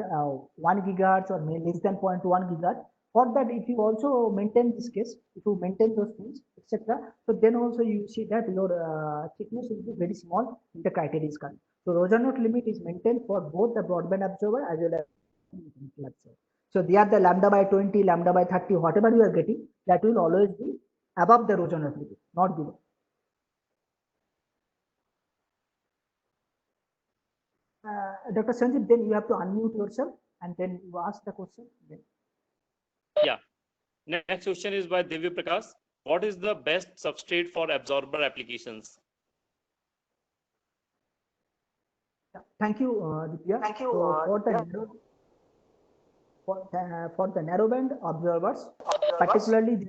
gigahertz or maybe less than 0.1 gigahertz. For that, if you also maintain this case, if you maintain those things, etc., so then also you see that your thickness will be very small if the criteria is correct. So Roja-Note limit is maintained for both the broadband observer as well as mechanical observer. So they are the lambda by 20, lambda by 30, whatever you are getting, that will always be above the Roja-Note limit, not below. Dr. Sanjeev, then you have to unmute yourself and then you ask the question. Then. Yeah. Next question is by Divya Prakash. What is the best substrate for absorber applications? Thank you, Divya. Thank you. So for the narrowband observers, particularly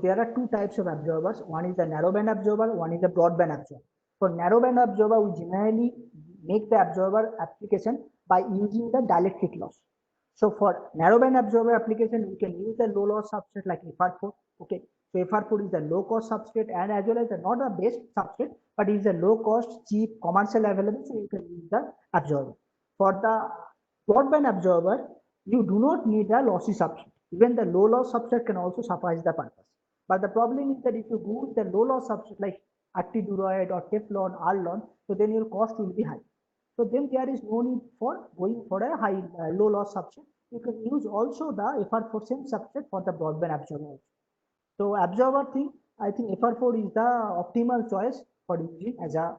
there are two types of observers. One is the narrowband observer, one is the broadband observer. For narrowband observer, we generally make the observer application by using the dielectric loss. So for narrowband observer application, we can use the low loss substrate like FR4. Okay, so FR4 is the low cost substrate and as well as not a best substrate, but is a low cost, cheap, commercial available. So you can use the observer. For the broadband observer, you do not need a lossy substrate. Even the low loss substrate can also suffice the purpose. But the problem is that if you go with the low loss substrate like Actiduroid or Teflon, Arlon, so then your cost will be high. So then there is no need for going for a high low loss substrate. You can use also the FR4 same substrate for the broadband observer. So observer thing, I think FR4 is the optimal choice for using as a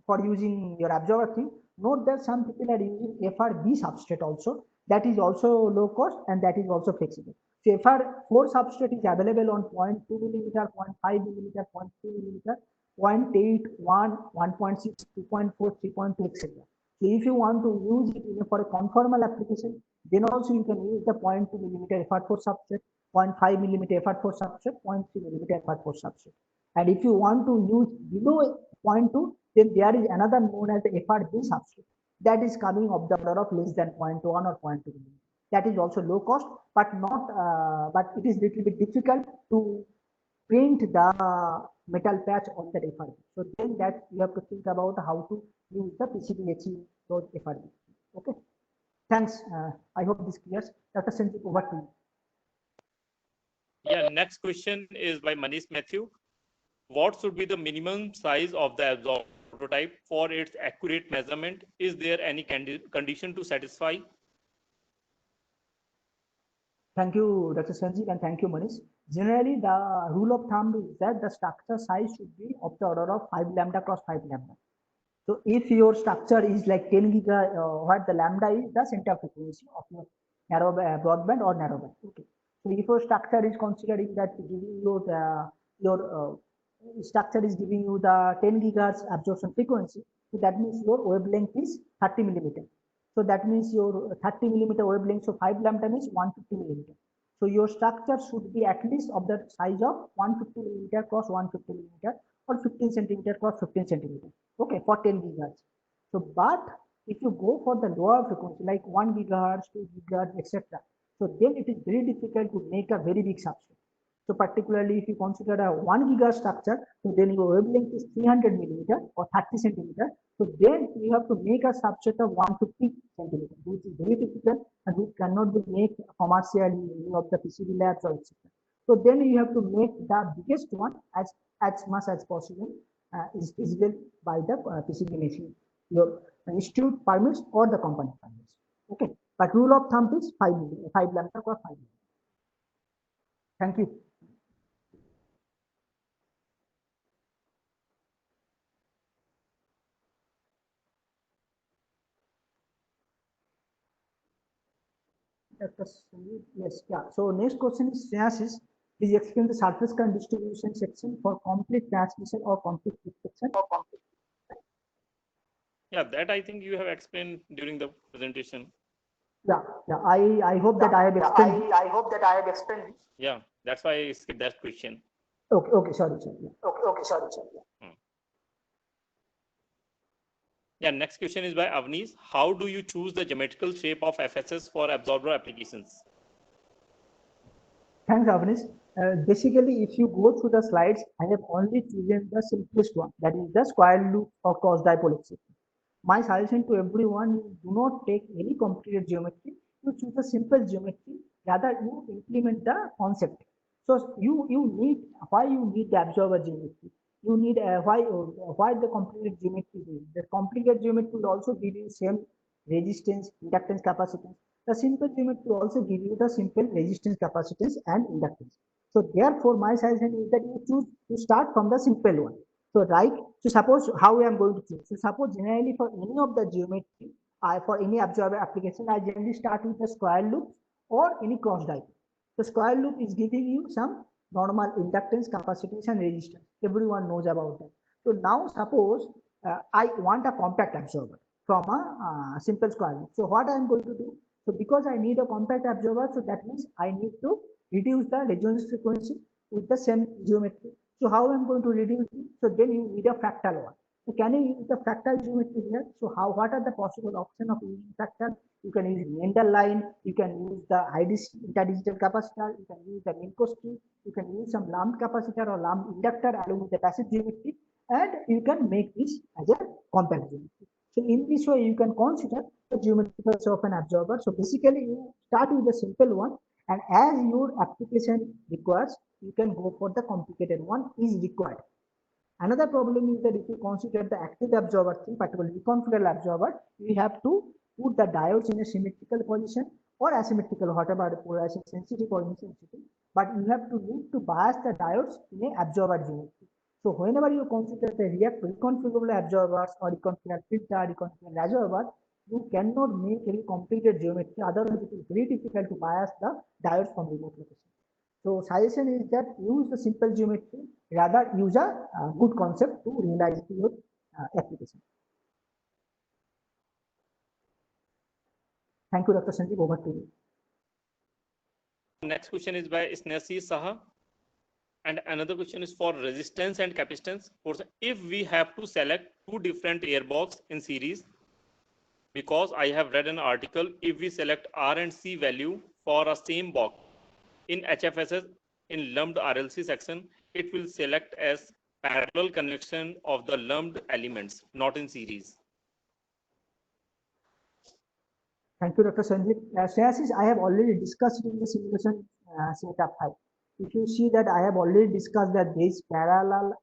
for using your observer thing. Note that some people are using FRB substrate also. That is also low cost and that is also flexible. So FR4 substrate is available on 0.2 millimeter, 0.5 millimeter, 0.3 millimeter, 0.8, 1, 1.6, 2.4, 3.2, etc. So if you want to use it for a conformal application, then also you can use the 0.2 millimeter FR4 substrate, 0.5 millimeter FR4 substrate, 0.3 millimeter FR4 substrate. And if you want to use below 0.2, then there is another known as the FRB substrate that is coming of the order of less than 0.1 or 0.2 millimeter. That is also low cost, but not. But it is little bit difficult to print the metal patch on that FRB. So then that you have to think about how to use the PCB those FRB. Okay. Thanks. I hope this clears. Dr. Sanjeev, over to you. Yeah. Next question is by Manish Matthew. What should be the minimum size of the absorber prototype for its accurate measurement? Is there any condition to satisfy? Thank you, Dr. Sanjeev, and thank you, Manish. Generally, the rule of thumb is that the structure size should be of the order of 5 lambda cross 5 lambda. So if your structure is like 10 giga, what the lambda is the center frequency of your narrow broadband or narrowband. Okay. So if your structure is considering that giving you your structure is giving you the 10 gigahertz absorption frequency, so that means your wavelength is 30 millimeter. So that means your 30 millimeter wavelength, so 5 lambda means 150 millimeter. So your structure should be at least of the size of 150 millimeter cross 150 millimeter or 15 centimeter cross 15 centimeter. Okay, for 10 gigahertz. So, but if you go for the lower frequency like 1 gigahertz, 2 gigahertz, etc., so then it is very difficult to make a very big substrate. So particularly if you consider a 1 gigahertz structure, so then your wavelength is 300 millimeter or 30 centimeter. So then you have to make a substrate of 150 centimeter, which is very difficult and which cannot be made commercially in any of the PCB labs or etc. So then you have to make the biggest one as much as possible is feasible by the PCB machine. Your institute permits or the company permits. Okay, but rule of thumb is 5 lambda or 5 lambda. Thank you. Yes, yeah. So next question is Snehasis. Please explain the surface current distribution section for complete transmission or complete reflection. Yeah, that I think you have explained during the presentation. Yeah, yeah. I hope that I have explained. I hope that I have explained. Yeah, that's why I skipped that question. Okay, sorry. Okay, sorry. Yeah, next question is by Avnish. How do you choose the geometrical shape of FSS for absorber applications? Thanks, Avnish. Basically, if you go through the slides, I have only chosen the simplest one, that is the square loop or cross dipole excision. My suggestion to everyone is do not take any complicated geometry. You choose a simple geometry. Rather, you implement the concept. So you need why you need the absorber geometry. You need why the complicated geometry is. The complicated geometry will also give you same resistance, inductance, capacitance. The simple geometry will also give you the simple resistance, capacitance, and inductance. So therefore, my suggestion is that you choose to start from the simple one. So right, so suppose how I am going to choose. So suppose generally for any of the geometry, for any absorber application, I generally start with the square loop or any cross dipole. The square loop is giving you some normal inductance, capacitance, and resistance. Everyone knows about that. So now suppose I want a compact absorber from a simple square loop. So what I am going to do? So because I need a compact absorber, so that means I need to reduce the resonance frequency with the same geometry. So how I'm going to reduce it? So then you need a fractal one. So can you use the fractal geometry here? So what are the possible options of using fractal? You can use Mendel line, you can use the IDC interdigital capacitor, you can use the Minkowski, you can use some lumped capacitor or lumped inductor along with the passive geometry, and you can make this as a compact geometry. So in this way, you can consider the geometrical shape of an absorber. So basically, you start with the simple one, and as your application requires, you can go for the complicated one is required. Another problem is that if you consider the active absorber thing, particularly conformal absorber, you have to put the diodes in a symmetrical position or asymmetrical, whatever the polarization sensitive or insensitive, but you have to need to bias the diodes in a absorber geometry. So whenever you consider the reconfigurable absorbers or reconfigurable filter, reconfigurable absorber, you cannot make any complicated geometry, otherwise it is very difficult to bias the diodes from remote location. So suggestion is that use the simple geometry, rather use a good concept to realize your application. Thank you, Dr. Sanjeev. Over to you. Next question is by Snesi Saha. And another question is for resistance and capacitance. If we have to select two different airbox in series, because I have read an article, if we select R and C value for a same box in HFSS in lumped RLC section, it will select as parallel connection of the lumped elements, not in series. Thank you, Dr. Sanjeev. Shreyasis, I have already discussed in the simulation setup 5. If you see that I have already discussed that this parallel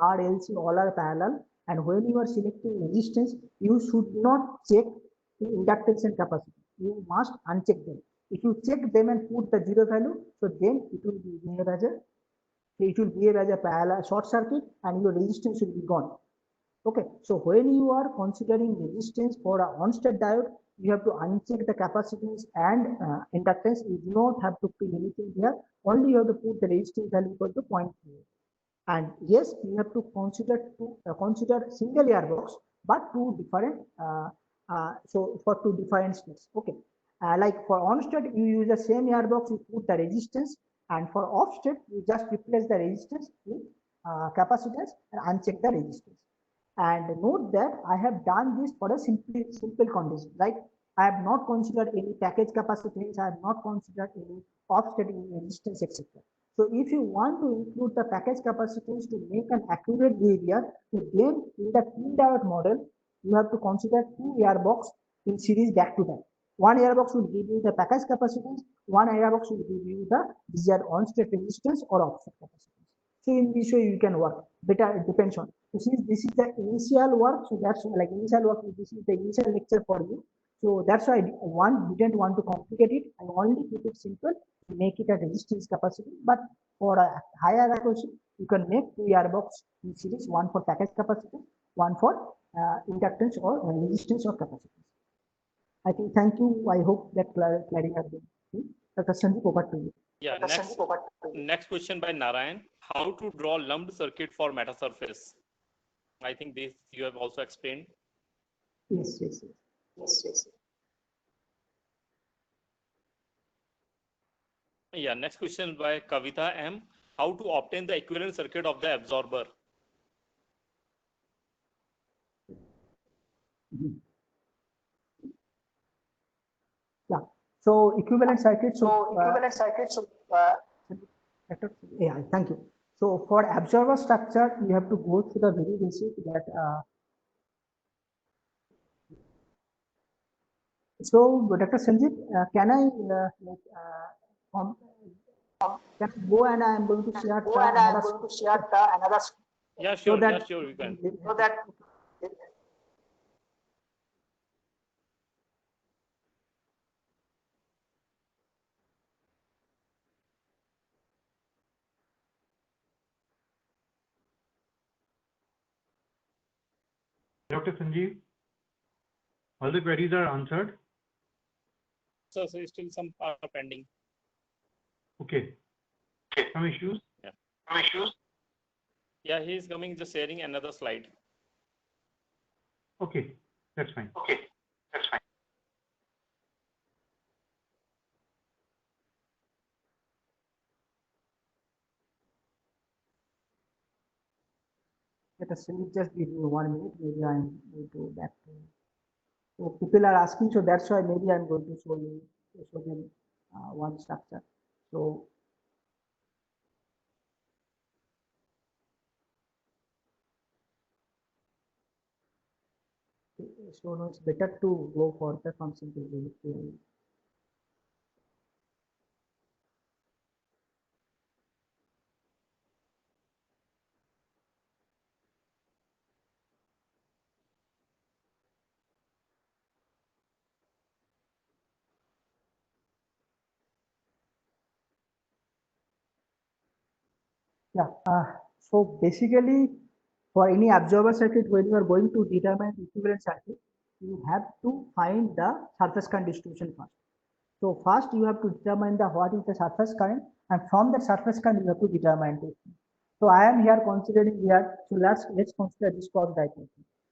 RLC all are parallel, and when you are selecting resistance, you should not check the inductance and capacity. You must uncheck them. If you check them and put the zero value, so then it will behave as a parallel short circuit, and your resistance will be gone. Okay, so when you are considering resistance for a on-state diode, you have to uncheck the capacitance and inductance. You do not have to put anything here. Only you have to put the resistance value equal to 0.3. And yes, you have to consider single airbox, but two different. So for two different states. Okay, like for on-state, you use the same airbox. You put the resistance, and for off-state, you just replace the resistance with capacitance and uncheck the resistance. And note that I have done this for a simple condition, right? I have not considered any package capacitance, I have not considered any offset resistance, etc. So if you want to include the package capacitance to make an accurate behavior, then in the T-diode model, you have to consider two airbox in series back to back. One airbox will give you the package capacitance, one airbox will give you the desired on-state resistance or offset capacitance. So in this way you can work better. It depends on. So since this is the initial work, so that's like initial work. This is the initial lecture for you. So that's why one didn't want to complicate it. I only keep it simple, make it a resistance capacity. But for a higher accuracy, you can make two airbox in series, one for package capacity, one for inductance or resistance or capacitance. I think. Thank you. I hope that clarifies. Dr. Sandeep, over to you. Yeah, next question by Narayan. How to draw lumped circuit for metasurface? I think this you have also explained. Yes. Yeah, next question by Kavita M. How to obtain the equivalent circuit of the absorber? Yeah. So equivalent circuit. Yeah. Thank you. So for observer structure, you have to go through the very basic that. So Dr. Sanjit, can I can I go and I am going to share another. Yeah, So sure. that Yeah, sure. You can. Dr. Sanjeev, all the queries are answered. So still some are pending. Okay. Some issues? Yeah, he is coming. Just sharing another slide. Okay, that's fine. Let us just give me 1 minute. Maybe I'm going to back to. So people are asking, so that's why maybe I'm going to show them one structure. So no, it's better to go for the function theory. Yeah. So basically, for any observer circuit, when you are going to determine equivalent circuit, you have to find the surface current distribution first. So first you have to determine the what is the surface current, and from the surface current you have to determine this. So I am here considering here. So let's consider this cross dipole.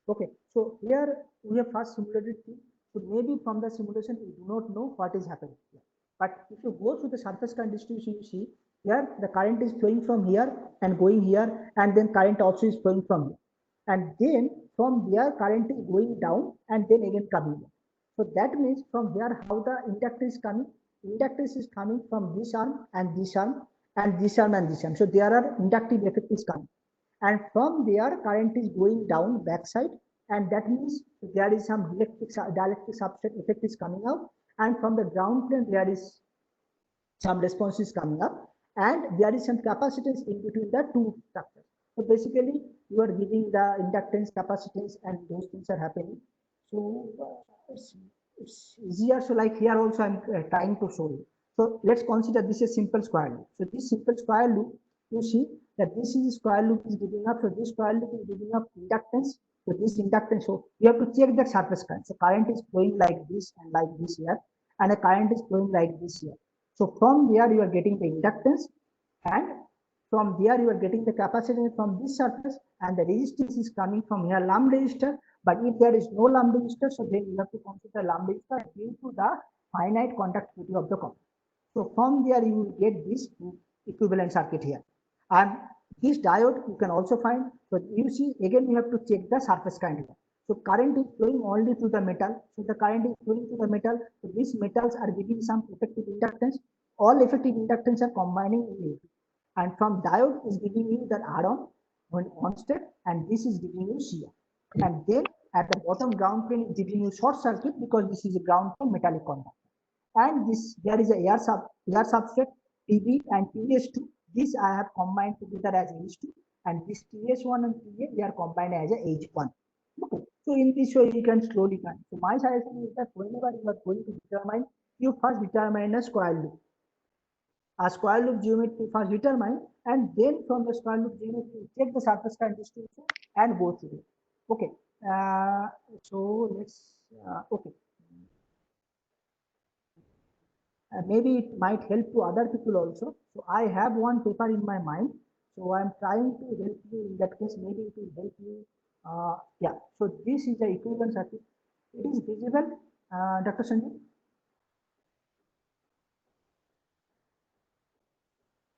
Okay. So here we have first simulated thing. So maybe from the simulation we do not know what is happening here. But if you go to the surface current distribution, you see here the current is flowing from here and going here, and then current also is flowing from here. And then from there current is going down and then again coming here. So that means from here how the inductance is coming. Inductance is coming from this arm and this arm and this arm and this arm. So there are inductive effect is coming. And from there current is going down backside, and that means there is some dielectric substrate effect is coming out, and from the ground plane there is some response is coming up, and there is some capacitance in between the two structures. So basically you are giving the inductance, capacitance, and those things are happening. So it's easier. So like here also I'm trying to show you. So let's consider this is simple square loop. So this simple square loop, you see that this is square loop is giving up. So this square loop is giving up inductance. So this inductance, so you have to check the surface current. So current is flowing like this and like this here, and a current is flowing like this here. So from there you are getting the inductance, and from there you are getting the capacitance from this surface, and the resistance is coming from here lump resistor. But if there is no lump resistor, so then you have to consider lump resistor due to the finite conductivity of the copper. So from there you will get this equivalent circuit here. And this diode you can also find. So you see again you have to check the surface current here. So current is flowing only through the metal. So the current is flowing through the metal. So these metals are giving some effective inductance. All effective inductance are combining in it. And from diode is giving you that R on state, and this is giving you CR. And then at the bottom ground plane is giving you short circuit because this is a ground plane metallic conductor. And this there is a air substrate TB and TS2. This I have combined together as H2, and this TS1 and TA they are combined as a H1. Okay. So in this way you can slowly find. So my suggestion is that whenever you are going to determine, you first determine a square loop. A square loop geometry first determine, and then from the square loop geometry check the surface current distribution and go through it. Okay. So let's okay. Maybe it might help to other people also. So I have one paper in my mind. So I'm trying to help you in that case. Maybe it will help you. Yeah. So this is the equivalent circuit. It is visible, Dr. Sanjay.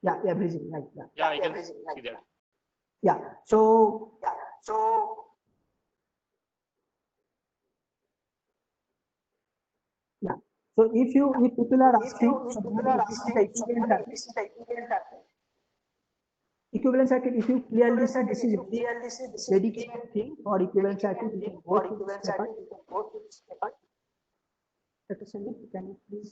Yeah, visible. Right. Yeah, I can see that. Yeah. So So if people are asking, so this is the equivalent circuit. If you clearly see, this is dedicated thing for equivalent circuit. You can go through this paper. Dr. Sandeep, can you please?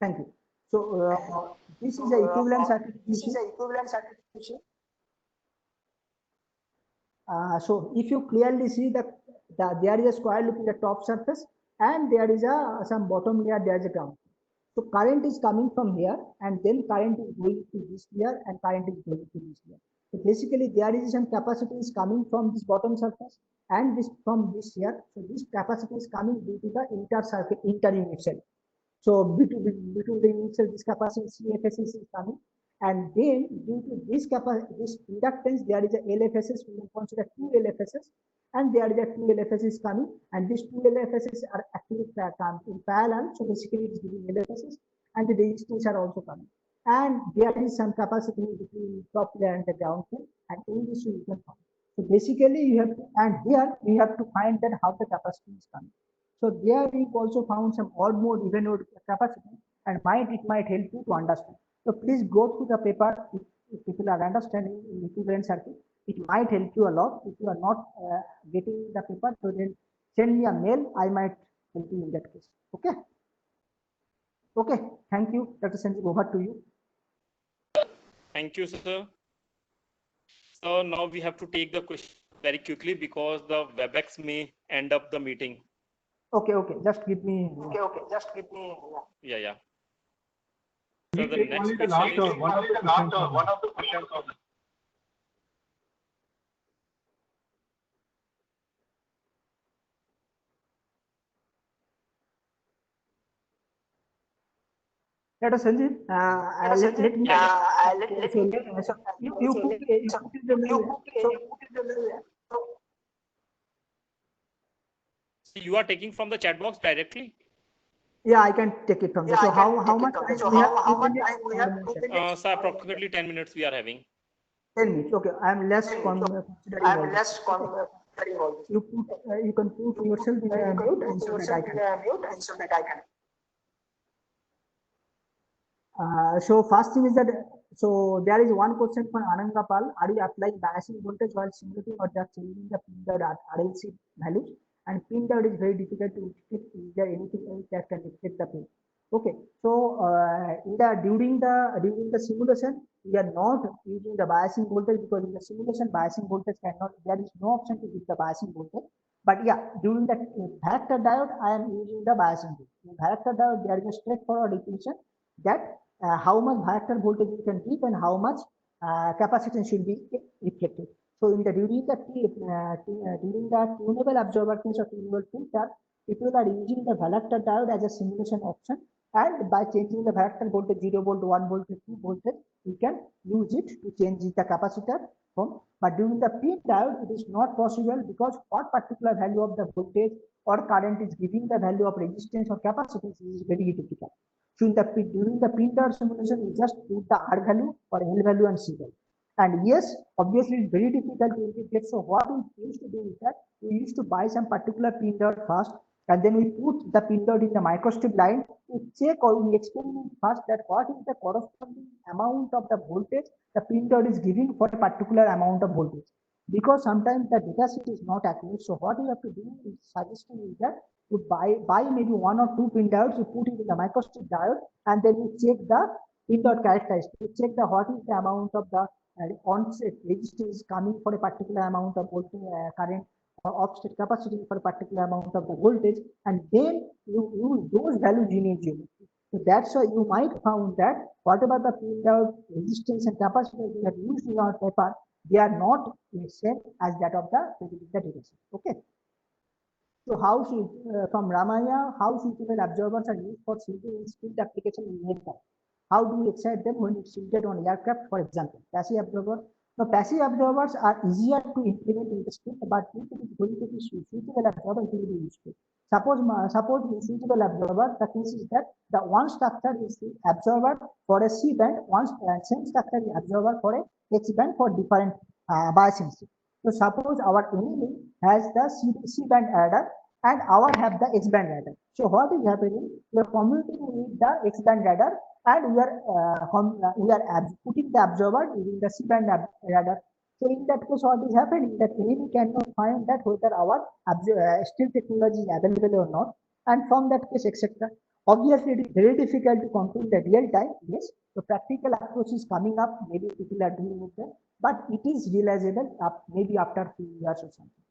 Thank you. So this is the equivalent circuit. So if you clearly see that there is a square loop in the top surface and there is some bottom layer, there is a ground. So current is coming from here and then current is going to this layer and current is going to this layer. So basically there is some capacity is coming from this bottom surface and this from this here. So this capacity is coming due to the inter-unit cell. So between the unit cell, this capacity CFSS is coming. And then due to this capacity, this inductance, there is a LFSS, we will consider two LFSS, and there is a two LFSS coming, and these two LFSS are actually in parallel, so basically it is giving LFSS, and the resistors are also coming. And there is some capacity between top layer and the ground layer, and in this you can find. So basically you have to, and here you have to find that how the capacity is coming. So there we also found some odd mode, even mode capacity, and it might help you to understand. So please go through the paper if people are understanding equivalent circuit. It might help you a lot. If you are not getting the paper, so then send me a mail. I might help you in that case. Okay. Okay. Thank you, Dr. Sanjeev. Over to you. Thank you, sir. So now we have to take the question very quickly because the WebEx may end up the meeting. Okay. Just give me. Yeah. So So the next question last, is one of the questions. Dr. Sanjeev, let me. So you put in the middle. So you are taking from the chat box directly? Yeah, I can take it from there. So how much time we have? So approximately 10 minutes we are having. 10 minutes. Okay, I am less considering. You put, you can put yourself in a mute and so that I can. So first thing is that, so there is one question from Ananga Pal. Are you applying biasing voltage while simulating or just changing the pin dot RLC values? And pin dot is very difficult to detect. Is there anything else that can detect the pin? Okay, so during the simulation, we are not using the biasing voltage because in the simulation biasing voltage cannot. There is no option to use the biasing voltage. But yeah, during the varactor diode, I am using the biasing voltage. In varactor diode, there is a straightforward definition that how much varactor voltage you can keep and how much capacitance should be reflected. So in the during the tunable absorber case or tunable filter, people are using the varactor diode as a simulation option, and by changing the varactor voltage 0 volt, 1 volt, 2 voltage, you can use it to change the capacitor from. But during the pin diode, it is not possible because what particular value of the voltage or current is giving the value of resistance or capacitance is very difficult. So during the pin diode simulation, we just put the R value or L value and C value. And yes, obviously it's very difficult to integrate. So what we used to do is that we used to buy some particular pin diode first, and then we put the pin diode in the microstrip line to check or we experiment first that what is the corresponding amount of the voltage the pin diode is giving for a particular amount of voltage. Because sometimes the data sheet is not accurate. So what you have to do is suggesting is that you buy maybe 1 or 2 pin diodes, you put it in the microstrip diode, and then you check the pin diode characteristics. You check the what is the amount of the on-set resistance coming for a particular amount of voltage, current or offset capacity for a particular amount of the voltage, and then you use those values in a geometry. So that's why you might found that whatever the pin diode resistance and capacity we have used in our paper, they are not the same as that of the data sheet. Okay. So how from Ramaya, how suitable absorbers are used for shielding field application in aircraft? How do we excite them when it's shielded on aircraft, for example? Passive absorber. Now, passive absorbers are easier to implement in the script, but if it is going to be suitable absorber, it will be useful. Suppose in suitable absorber, the case is that the one structure is the absorber for a C band, one same structure is absorber for a H band for different biasing. So suppose our enemy has the C band adder and our have the X-band radar. So what is happening? We are communicating with the X-band radar, and we are putting the absorber using the C-band radar. So in that case, what is happening? That enemy cannot find that whether our stealth technology is available or not, and from that case, etc. Obviously, it is very difficult to control the real time. Yes, the practical approach is coming up. Maybe people are doing with that, but it is realizable maybe after a few years or something.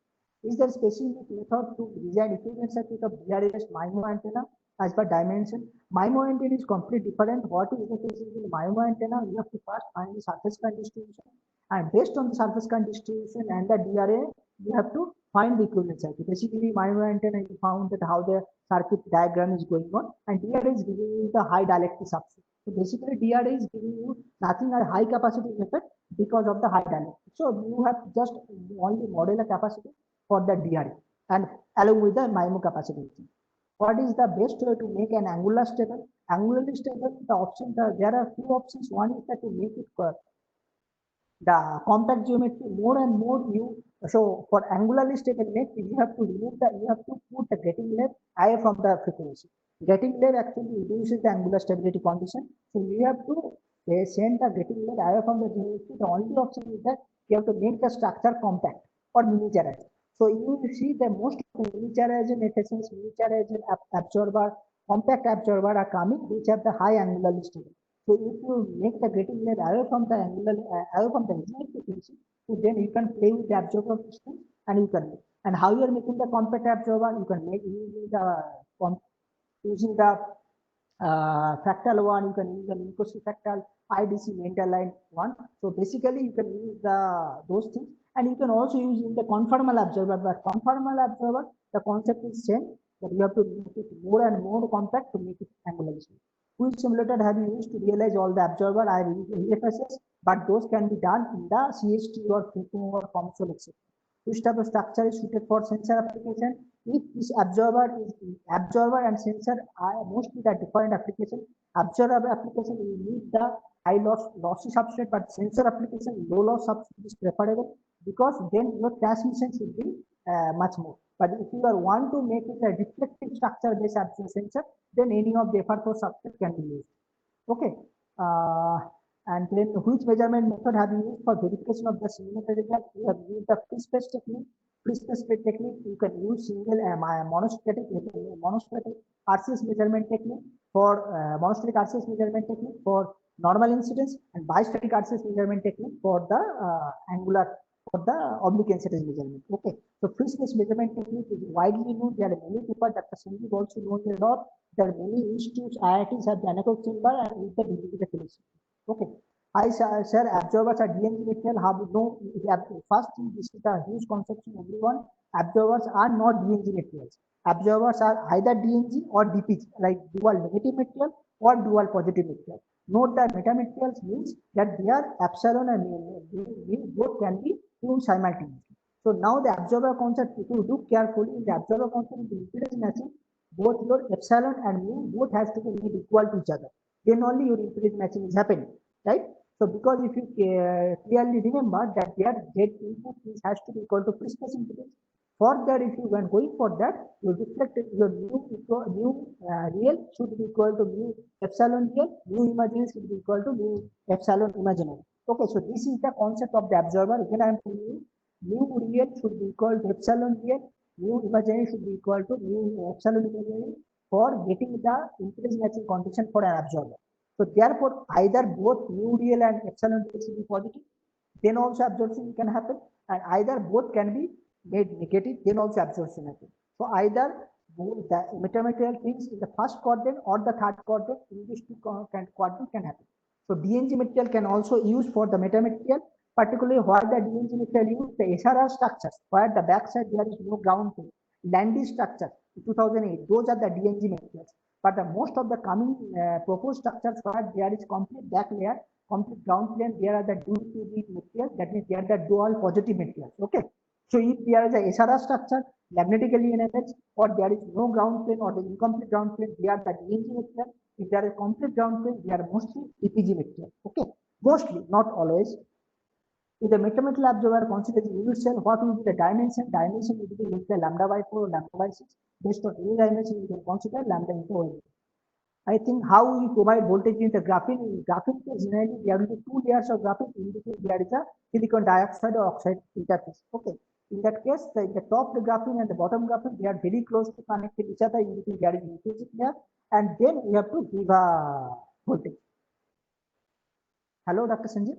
Is there specific method to design equivalent circuit of BRS MIMO antenna as per dimension? MIMO antenna is completely different. What is the case in MIMO antenna? You have to first find the surface current distribution, and based on the surface current distribution and the DRA, you have to find the equivalent circuit. Basically, MIMO antenna, you found that how the circuit diagram is going on, and DRA is giving you the high dielectric substrate. So basically, DRA is giving you nothing a high capacity effect because of the high dielectric. So you have just only model a capacity for the DRA and along with the MIMO capacity. What is the best way to make an angular stable? Angularly stable, there are few options. One is that to make it the compact geometry more and more so for angularly stable net, you have to put the getting leg higher from the frequency. Getting leg actually reduces the angular stability condition. So you have to send the getting leg higher from the geometry. The only option is that you have to make the structure compact or miniaturized. So you will see the most miniaturized essence, miniaturized absorber, compact absorber are coming, which have the high angular stability. So if you make the getting leg away from the angular, away from the engineering frequency, so then you can play with the absorber system and you can make. And how you are making the compact absorber, you can make using the fractal one, you can use the Minkowski fractal, IDC mental line one. So basically you can use those things, and you can also use in the conformal absorber. But conformal absorber, the concept is same, but you have to make it more and more compact to make it angular. Which simulator have you used to realize all the absorber? I use EFSS, but those can be done in the CST or FICO or COMSOL, etc. Which type of structure is suited for sensor application? If this absorber and sensor are mostly the different application. Absorber application, you need the high lossy substrate, but sensor application, low loss substrate is preferable because then your transmission should be much more. But if you are want to make it a reflective structure based absorber sensor, then any of the FR4 substrate can be used. Okay. And then which measurement method have you used for verification of the simulated result? You have used the free space technique. Free space technique, you can use single monostatic RCS measurement technique for monostatic RCS measurement technique for normal incidence, and bistatic RCS measurement technique for the angular, for the oblique incidence measurement. Okay, so free space measurement technique is widely known. There are many people. Dr. Sanjeev also knows a lot. There are many institutes, IITs have the anechoic chamber and with the philosophy. Okay, I sir, absorbers are DNG material. How we know? First thing, this is a huge conception. Everyone, absorbers are not DNG materials. Absorbers are either DNG or DPG, like dual negative material or dual positive material. Note that metamaterials means that they are epsilon and mu both can be used simultaneously. So now the absorber concept, if you look carefully in the absorber concept, the impedance matching, both your epsilon and mu both has to be made equal to each other. Then only your impedance matching is happening, right? So because if you clearly remember that their Z input has to be equal to free space impedance. For that, if you when going for that, your reflected your mu real should be equal to mu epsilon real, mu imaginary should be equal to mu epsilon imaginary. Okay, so this is the concept of the absorber. Again, I am telling you, mu real should be equal to epsilon real, mu imaginary should be equal to mu epsilon imaginary for getting the impedance matching condition for an absorber. So therefore, either both mu real and epsilon real should be positive, then also absorption can happen, and either both can be made negative, then also absorption happen. So either the metamaterial things in the first quadrant or the third quadrant in these two quadrants can happen. So DNG material can also use for the metamaterial, particularly where the DNG material use the SRR structures, where the backside there is no ground plane. Landy structure 2008, those are the DNG materials. But the most of the coming proposed structures where there is complete back layer, complete ground plane, there are the dual materials, that means they are the dual positive materials. Okay. So if there is a SRR structure, magnetically enabled, or there is no ground plane or the incomplete ground plane, they are the DNG material. If there is complete ground plane, they are mostly DPG material. Okay, mostly, not always. If the mathematical observer considers the unit cell, what will be the dimension? Dimension will be less than lambda by 4 or lambda by 6. Based on any dimension, you can consider lambda into O. I think how we provide voltage in the graphene. In graphene case, generally there will be two layers of graphene. In between there is a silicon dioxide or oxide interface. Okay. In that case, the top graphene and the bottom graphene, they are very close to connect with each other. In between there is increasing there, and then we have to give a voltage. Hello, Dr. Sanjeev.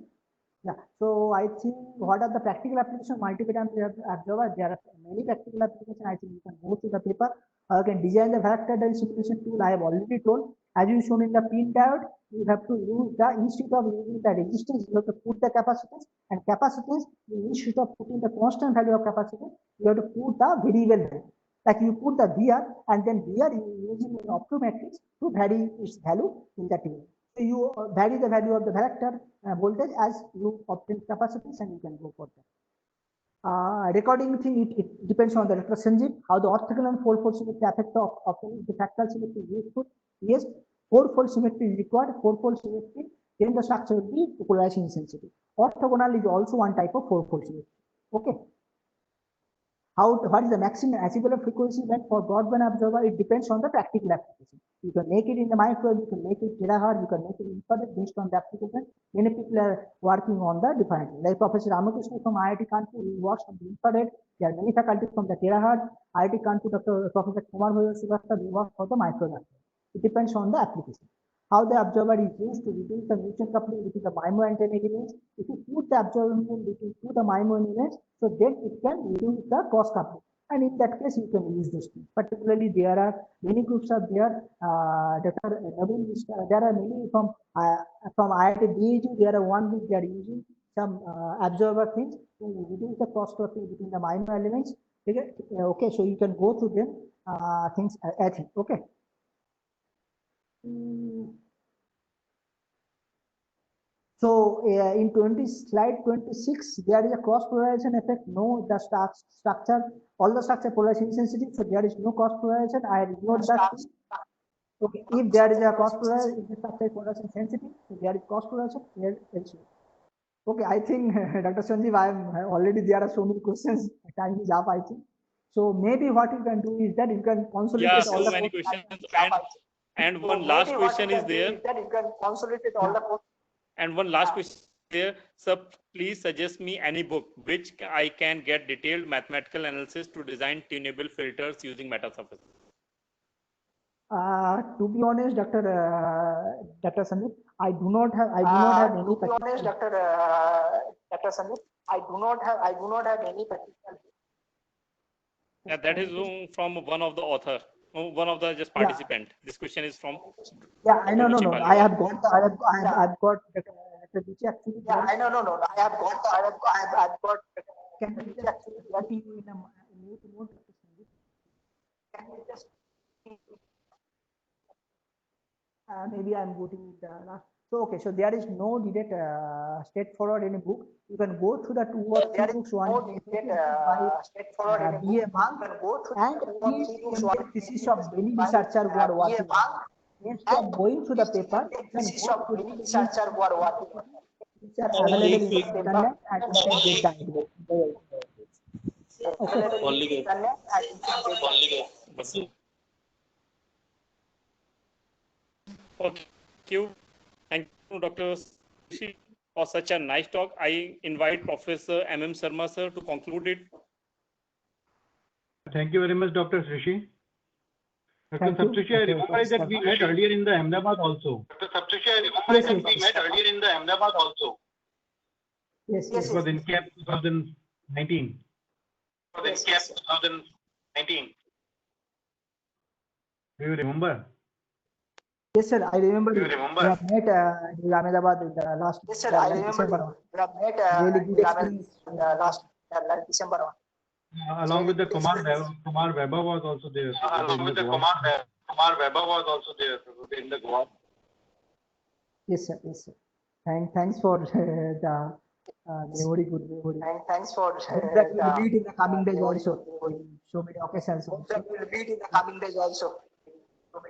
Yeah. So I think what are the practical applications of multi-pattern observer? There are many practical applications. I think you can go through the paper. You can design the varactor simulation tool. I have already told. As you shown in the pin diode, you have to use the, instead of using the resistance, you have to put the capacitance, and capacitance, instead of putting the constant value of capacitance, you have to put the variable value. Like you put the VR, and then VR you using an optometrics to vary its value in that way. So you vary the value of the varactor voltage as you obtain capacitance, and you can go for that. Recording thing, it depends on the Dr. Sanjeev, how the orthogonal and four-fold symmetry affect the fractal symmetry is useful. Yes, four-fold symmetry is required. Four-fold symmetry, then the structure will be polarization sensitive. Orthogonal is also one type of four-fold symmetry. Okay. What is the maximum achievable frequency band for broadband observer? It depends on the practical application. You can make it in the microwave, you can make it terahertz, you can make it infrared based on the application. Many people are working on the different. Like Professor Ramakrishna from IIT Kanpur, he works on the infrared. There are many faculties from the terahertz. IIT Kanpur, Professor Kumar Srivastava, he works for the microwave. It depends on the application. How the observer is used to reduce the mutual coupling between the MIMO and 10 elements. If you put the observer between two the MIMO elements, so then it can reduce the cross coupling. And in that case, you can use this thing. Particularly, there are many groups are there that are there are many from IIT BAG. There are one group they are using some observer things to reduce the cross coupling between the MIMO elements. Okay, so you can go through them things. I think okay. So in slide 26, there is a cross polarization effect. No, the structure, all the structure polarization sensitive, so there is no cross polarization. I ignored that. Okay, if there is a cross polarization, if the structure is polarization sensitive, so there is cross polarization. Here also. Okay, I think Dr. Sanjeev, I am already there are so many questions. Time is up, I think. So maybe what you can do is that you can consolidate all so the many questions. And one last question is there. That you can consolidate all the. And one last question there. Sir, please suggest me any book which I can get detailed mathematical analysis to design tunable filters using metasurface. To be honest, Dr. Sandeep, I do not have any. To be honest, Dr. Sandeep, I do not have any particular. Yeah, that is from one of the author, one of the just participant. Yeah. This question is from. Yeah, I know. No. I have got the. I've got. Actually. Yeah, I know. No. I have got the. I've got. Can you just actually get you in a mute mode? Can you just. Maybe I'm putting the last. So okay, so there is no direct straightforward in a book. You can go through the two or three books. One straightforward in a B.A. Bang and thesis of many researchers who are working. Instead of going through the paper, thesis of many researchers who are working. Which are available in the internet and you can get the idea. Okay. Thank you, Dr. Rishi, for such a nice talk. I invite Professor M.M. Sharma, sir, to conclude it. Thank you very much, Dr. Rishi. Dr. Saptarshi, I remember that we met earlier in the Ahmedabad also. Dr. Saptarshi, I remember that we met earlier in the Ahmedabad also. Yes. It was in CAP 2019. Yes. CAP 2019. Do you remember? Yes, sir. I remember. You have met in Ahmedabad in the last. Yes, sir. I remember. December. You have met really good experience in the last December. Along with the Kumar Weber was also there. Along with the Kumar Weber was also there in the Goa. Yes, sir. Thanks for the very good memory. And thanks for that we will meet in the coming days also. So many occasions. That we will meet in the coming days also. Oh,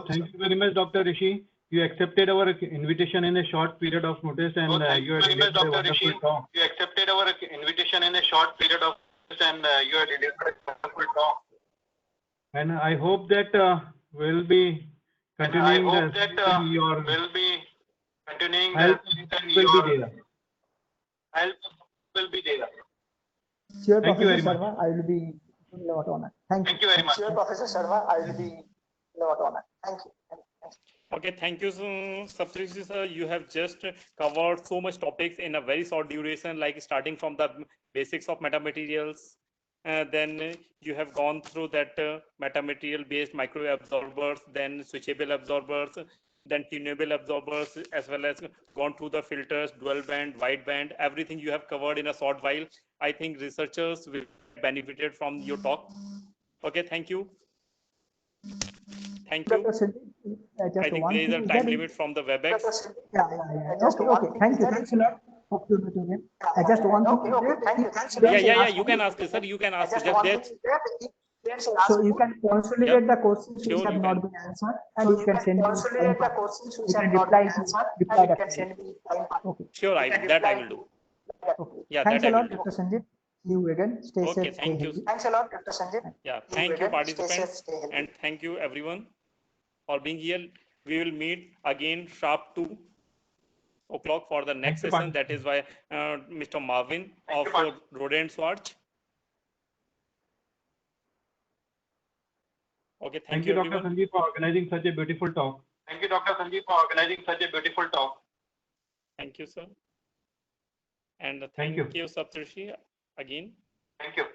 thank you very much, Dr. Rishi. You accepted our invitation in a short period of notice, and you had delivered a wonderful talk. You accepted our invitation in a short period of notice, and you had delivered a wonderful talk. And I hope that we'll be continuing your help will be there. Help will be there. Sure, Thank you Professor very much. Sharma, I will be a lot honored. Thank you. Thank you very much. Sure, Professor Sharma, I will be a lot honored. Thank you. Okay, thank you, Saptarshi sir. You have just covered so much topics in a very short duration, like starting from the basics of metamaterials. Then you have gone through that metamaterial based microwave absorbers, then switchable absorbers, then tunable absorbers, as well as gone through the filters, dual band, wide band, everything you have covered in a short while. I think researchers will benefited from your talk. Okay, thank you. Thank you. Dr. Sandeep, I just think one there is thing a is time that- limit from the WebEx. Yeah. Okay. Thank you. Thanks a lot. Hope to meet again. I just want to. Thank you. Yeah. You can ask, sir. You can ask. Just that. So you can consolidate the questions which Sure, have you not can. been answered, and you can send me time part. You can reply that. Okay. Sure, that I will do. Okay. Yeah, Thanks that a I lot, will do. Dr. Sanjay. See you again. Stay Okay, safe. Stay thank you. healthy. Thanks a lot, Dr. Sanjay. Yeah, thank you, participants, and thank you everyone for being here. We will meet again sharp 2 o'clock for the next you, session. That is by Mr. Marvin of Rodent Swatch. Okay, Thank you, Dr. everyone. Sanjeev, for organizing such a beautiful talk. Thank you, Dr. Sanjeev, for organizing such a beautiful talk. Thank you, sir. And Thank you. Saptarshi again. Thank you.